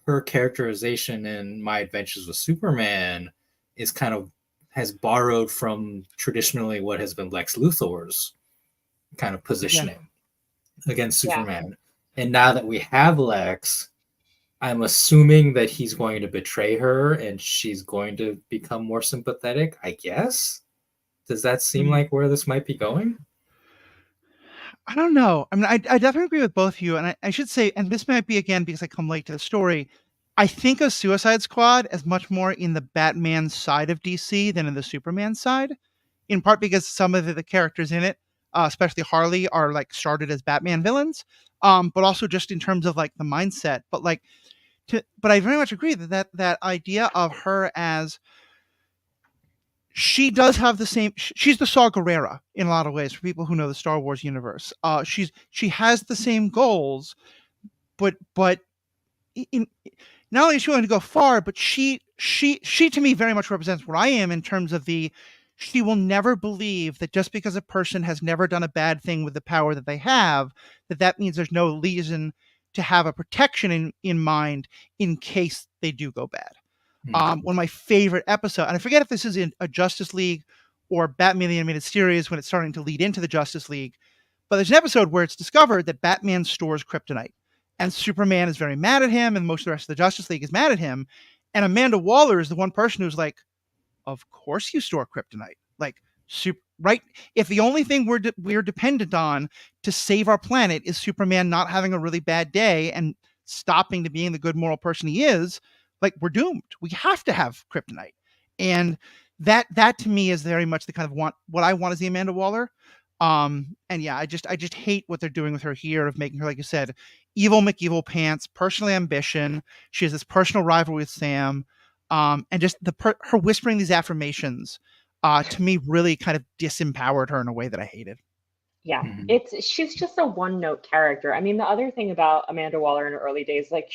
her characterization in My Adventures with Superman is has borrowed from traditionally what has been Lex Luthor's kind of positioning against Superman. And now that we have Lex, I'm assuming that he's going to betray her and she's going to become more sympathetic, I guess. Does that seem like where this might be going? I don't know. I mean, I definitely agree with both of you. And I should say, and this might be again because I come late to the story, I think of Suicide Squad as much more in the Batman side of DC than in the Superman side, in part because some of the characters in it, especially Harley, are like started as Batman villains, but also just in terms of like the mindset. But but I very much agree that idea of her as she does have the same. She's the Saw Gerrera in a lot of ways for people who know the Star Wars universe. She has the same goals, but in not only is she willing to go far, but she to me very much represents what I am in terms of she will never believe that just because a person has never done a bad thing with the power that they have, that means there's no reason to have a protection in mind in case they do go bad. One of my favorite episodes, and I forget if this is in a Justice League or Batman the Animated Series when it's starting to lead into the Justice League, but there's an episode where it's discovered that Batman stores kryptonite. And Superman is very mad at him, and most of the rest of the Justice League is mad at him. And Amanda Waller is the one person who's like, of course you store kryptonite. Like, right? If the only thing we're dependent on to save our planet is Superman not having a really bad day and stopping to being the good moral person he is, like, we're doomed. We have to have kryptonite. And that to me is very much the kind of what I want as the Amanda Waller. And yeah, I just hate what they're doing with her here of making her, like you said, evil McEvil pants, personal ambition. She has this personal rivalry with Sam. And just her whispering these affirmations, to me really kind of disempowered her in a way that I hated. Yeah, she's just a one-note character. I mean, the other thing about Amanda Waller in her early days, like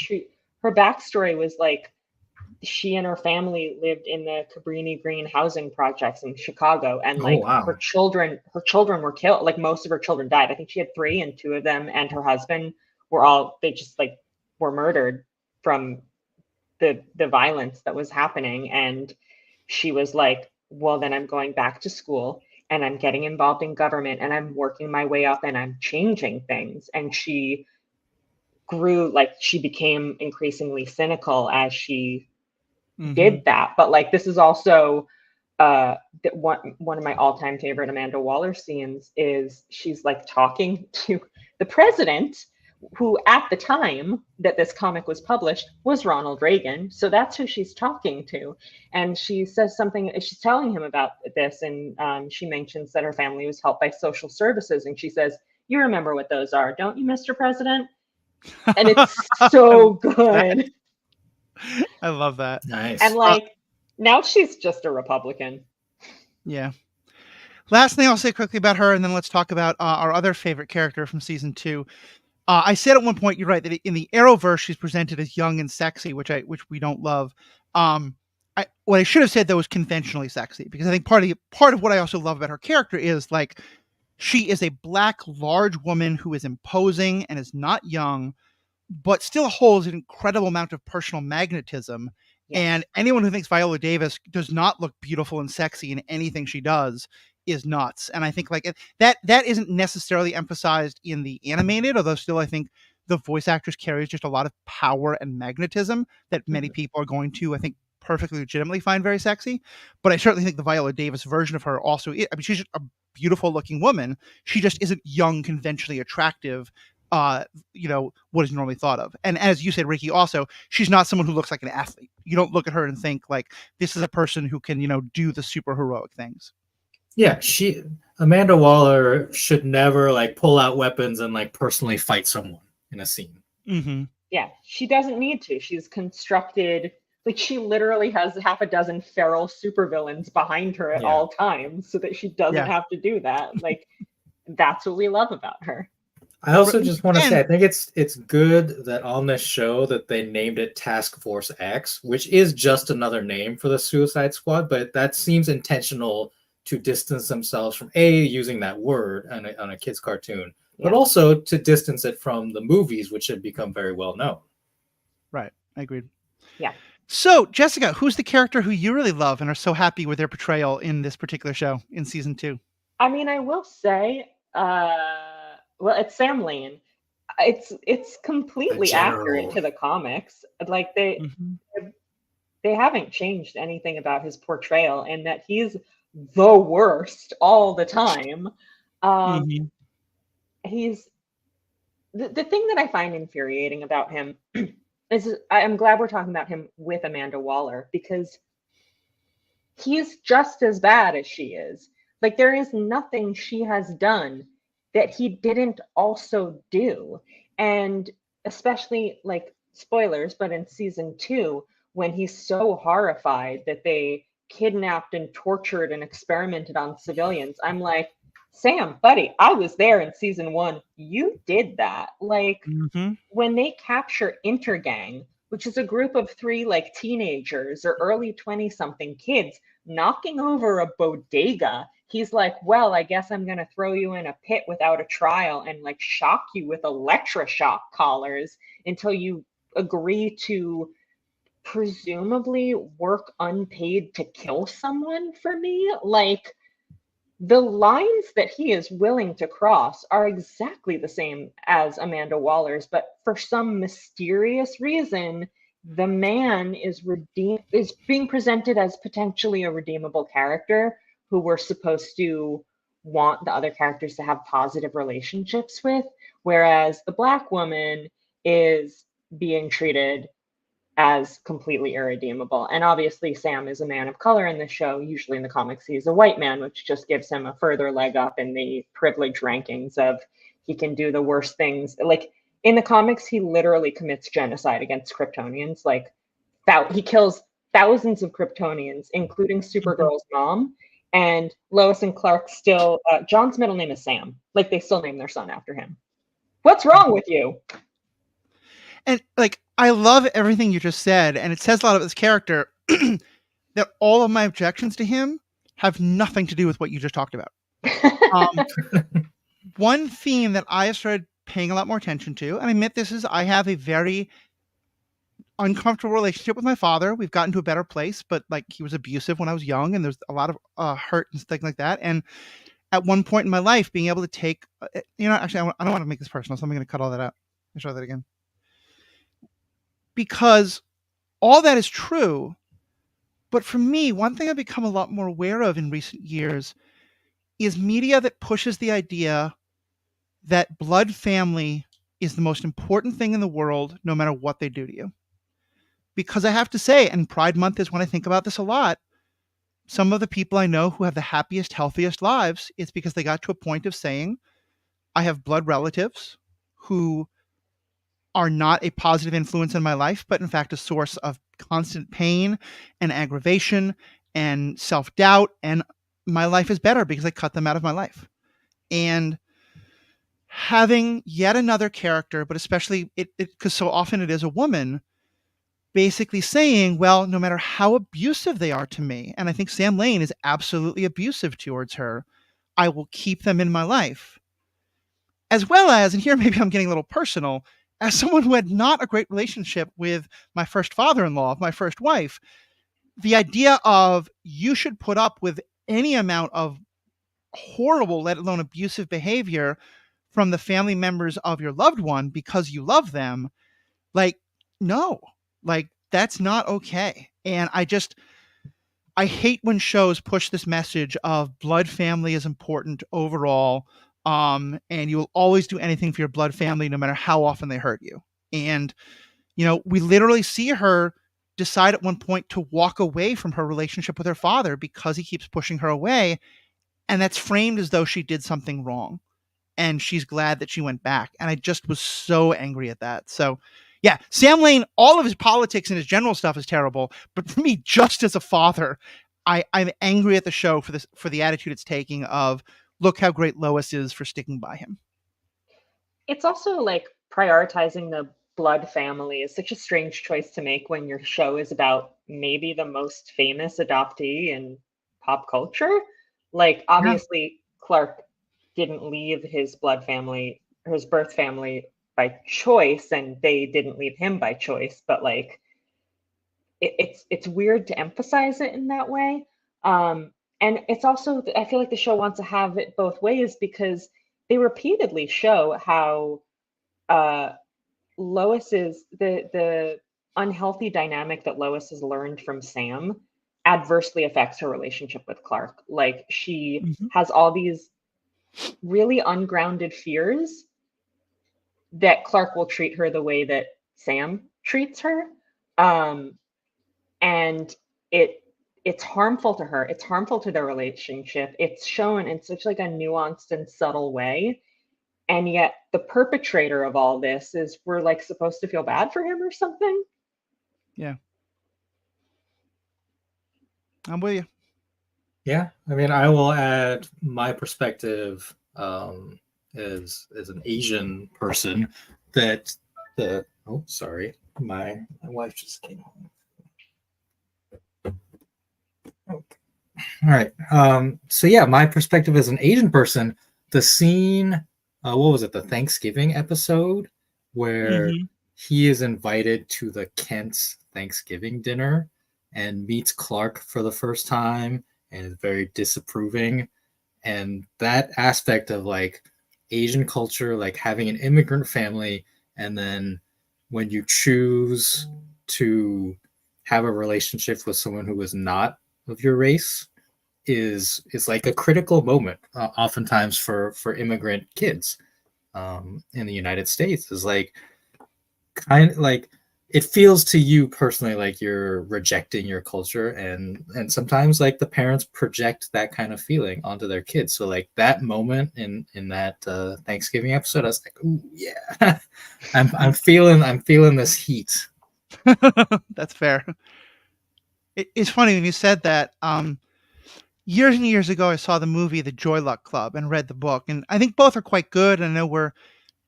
her backstory was like she and her family lived in the Cabrini Green housing projects in Chicago, and her children were killed. Like most of her children died. I think she had 3, and 2 of them and her husband were murdered from the violence that was happening. And she was like, well, then I'm going back to school and I'm getting involved in government and I'm working my way up and I'm changing things. And she grew, like she became increasingly cynical as she did that. But like, this is also one of my all-time favorite Amanda Waller scenes is she's like talking to the president, who at the time that this comic was published was Ronald Reagan. So that's who she's talking to. And she says something, she's telling him about this. And she mentions that her family was helped by social services. And she says, you remember what those are, don't you, Mr. President? And it's so good. I love that. Nice. And like now she's just a Republican. Yeah. Last thing I'll say quickly about her, and then let's talk about our other favorite character from season 2. I said at one point, you're right, that in the Arrowverse she's presented as young and sexy, which we don't love. What I should have said though was conventionally sexy, because I think part of what I also love about her character is like she is a black large woman who is imposing and is not young, but still holds an incredible amount of personal magnetism. Yes. And anyone who thinks Viola Davis does not look beautiful and sexy in anything she does is nuts. And I think like that isn't necessarily emphasized in the animated, although still I think the voice actress carries just a lot of power and magnetism that many people are going to, I think, perfectly legitimately find very sexy. But I certainly think the Viola Davis version of her also, I mean, she's just a beautiful looking woman. She just isn't young, conventionally attractive, what is normally thought of. And as you said, Riki, also, she's not someone who looks like an athlete. You don't look at her and think like this is a person who can, do the super heroic things. Yeah, Amanda Waller should never like pull out weapons and like personally fight someone in a scene. Mm-hmm. Yeah, she doesn't need to. She's constructed, like she literally has half a dozen feral supervillains behind her at all times so that she doesn't have to do that. Like that's what we love about her. I also just want to say, I think it's good that on this show that they named it Task Force X, which is just another name for the Suicide Squad, but that seems intentional to distance themselves from using that word on a kid's cartoon, but also to distance it from the movies, which have become very well known. Right. I agreed. Yeah. So, Jessica, who's the character who you really love and are so happy with their portrayal in this particular show in season 2? I mean, I will say, it's Sam Lane. It's completely accurate to the comics. Like they haven't changed anything about his portrayal, and that he's the worst all the time. He's the thing that I find infuriating about him is I'm glad we're talking about him with Amanda Waller, because he's just as bad as she is. Like there is nothing she has done that he didn't also do. And especially like spoilers, but in season 2, when he's so horrified that they kidnapped and tortured and experimented on civilians, I'm like, Sam, buddy, I was there in season 1. You did that. Like when they capture Intergang, which is a group of 3 like teenagers or early 20-something kids knocking over a bodega, he's like, well, I guess I'm going to throw you in a pit without a trial and like shock you with electroshock collars until you agree to presumably work unpaid to kill someone for me. Like the lines that he is willing to cross are exactly the same as Amanda Waller's, but for some mysterious reason, the man is being presented as potentially a redeemable character who we're supposed to want the other characters to have positive relationships with, whereas the Black woman is being treated as completely irredeemable. And obviously Sam is a man of color in the show. Usually in the comics he's a white man, which just gives him a further leg up in the privilege rankings of he can do the worst things. Like in the comics he literally commits genocide against Kryptonians. Like he kills thousands of Kryptonians, including Supergirl's mom. And Lois and Clark still, John's middle name is Sam. Like they still name their son after him. What's wrong with you? And like, I love everything you just said. And it says a lot about this character that all of my objections to him have nothing to do with what you just talked about. One theme that I have started paying a lot more attention to, and I admit this is, I have a very uncomfortable relationship with my father. We've gotten to a better place, but like he was abusive when I was young, and there's a lot of hurt and things like that. And at one point in my life, being able to take, actually, I don't want to make this personal, so I'm going to cut all that out. I'll try that again. Because all that is true, but for me, one thing I've become a lot more aware of in recent years is media that pushes the idea that blood family is the most important thing in the world, no matter what they do to you. Because I have to say, and Pride Month is when I think about this a lot, some of the people I know who have the happiest, healthiest lives, it's because they got to a point of saying, I have blood relatives who are not a positive influence in my life, but in fact a source of constant pain and aggravation and self-doubt. And my life is better because I cut them out of my life. And having yet another character, but especially because so often it is a woman, basically saying, well, no matter how abusive they are to me, and I think Sam Lane is absolutely abusive towards her, I will keep them in my life. As well as, and here maybe I'm getting a little personal, as someone who had not a great relationship with my first father-in-law, my first wife, the idea of you should put up with any amount of horrible, let alone abusive behavior from the family members of your loved one because you love them, like, no, like, that's not okay. And I hate when shows push this message of blood family is important overall. And you will always do anything for your blood family, no matter how often they hurt you. And, we literally see her decide at one point to walk away from her relationship with her father because he keeps pushing her away. And that's framed as though she did something wrong. And she's glad that she went back. And I just was so angry at that. So, yeah, Sam Lane, all of his politics and his general stuff is terrible. But for me, just as a father, I'm angry at the show for the attitude it's taking of, look how great Lois is for sticking by him. It's also like prioritizing the blood family is such a strange choice to make when your show is about maybe the most famous adoptee in pop culture. Like, obviously, Clark didn't leave his blood family, his birth family, by choice, and they didn't leave him by choice. But like, it's weird to emphasize it in that way. And it's also, I feel like the show wants to have it both ways because they repeatedly show how Lois's the unhealthy dynamic that Lois has learned from Sam adversely affects her relationship with Clark. Like, she has all these really ungrounded fears that Clark will treat her the way that Sam treats her. And it's harmful to her. It's harmful to their relationship. It's shown in such like a nuanced and subtle way. And yet the perpetrator of all this is, we're like supposed to feel bad for him or something. Yeah. I'm with you. Yeah, I mean, I will add my perspective as an Asian person that my wife just came home. Okay. All right. So yeah, my perspective as an Asian person, the scene, what was it, the Thanksgiving episode where he is invited to the Kent's Thanksgiving dinner and meets Clark for the first time and is very disapproving. And that aspect of like Asian culture, like having an immigrant family, and then when you choose to have a relationship with someone who is not of your race is like a critical moment oftentimes for immigrant kids in the United States. Is like kind of like, it feels to you personally like you're rejecting your culture, and sometimes like the parents project that kind of feeling onto their kids. So like that moment in that Thanksgiving episode, I was like, ooh yeah, I'm feeling this heat. That's fair. It's funny when you said that. Years and years ago, I saw the movie The Joy Luck Club and read the book, and I think both are quite good. I know we're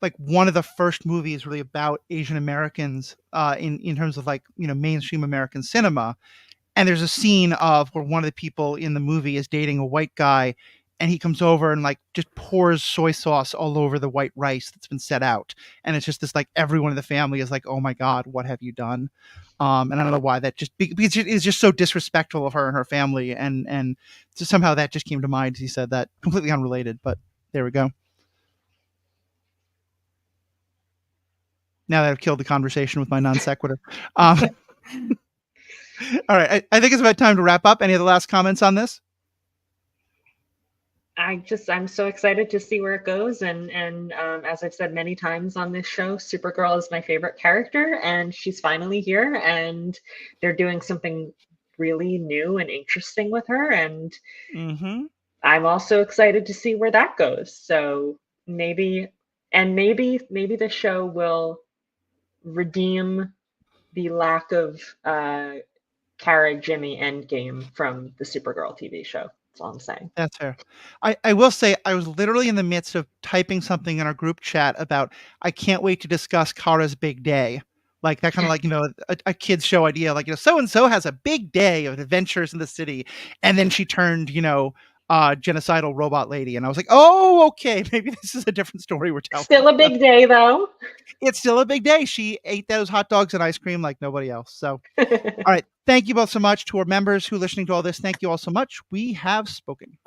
like one of the first movies really about Asian Americans in terms of like, mainstream American cinema. And there's a scene of where one of the people in the movie is dating a white guy, and he comes over and like just pours soy sauce all over the white rice that's been set out. And it's just this, like, everyone in the family is like, oh my God, what have you done? And I don't know why that because it is just so disrespectful of her and her family. And so somehow that just came to mind as he said that, completely unrelated, but there we go. Now that I've killed the conversation with my non sequitur. All right. I think it's about time to wrap up. Any of the last comments on this? I'm so excited to see where it goes. And as I've said many times on this show, Supergirl is my favorite character, and she's finally here, and they're doing something really new and interesting with her. And I'm also excited to see where that goes. So maybe the show will redeem the lack of Kara Jimmy endgame from the Supergirl TV show. That's all I'm saying. That's fair. I will say I was literally in the midst of typing something in our group chat about I can't wait to discuss Kara's big day. Like that kind of like, a kid's show idea, like, so-and-so has a big day of adventures in the city. And then she turned, genocidal robot lady. And I was like, oh, okay, maybe this is a different story we're telling. Still a big day, though. It's still a big day. She ate those hot dogs and ice cream like nobody else. So, all right. Thank you both so much. To our members who are listening to all this, thank you all so much. We have spoken.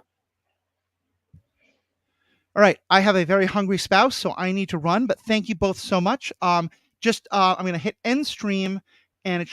All right. I have a very hungry spouse, so I need to run, but thank you both so much. I'm going to hit end stream and it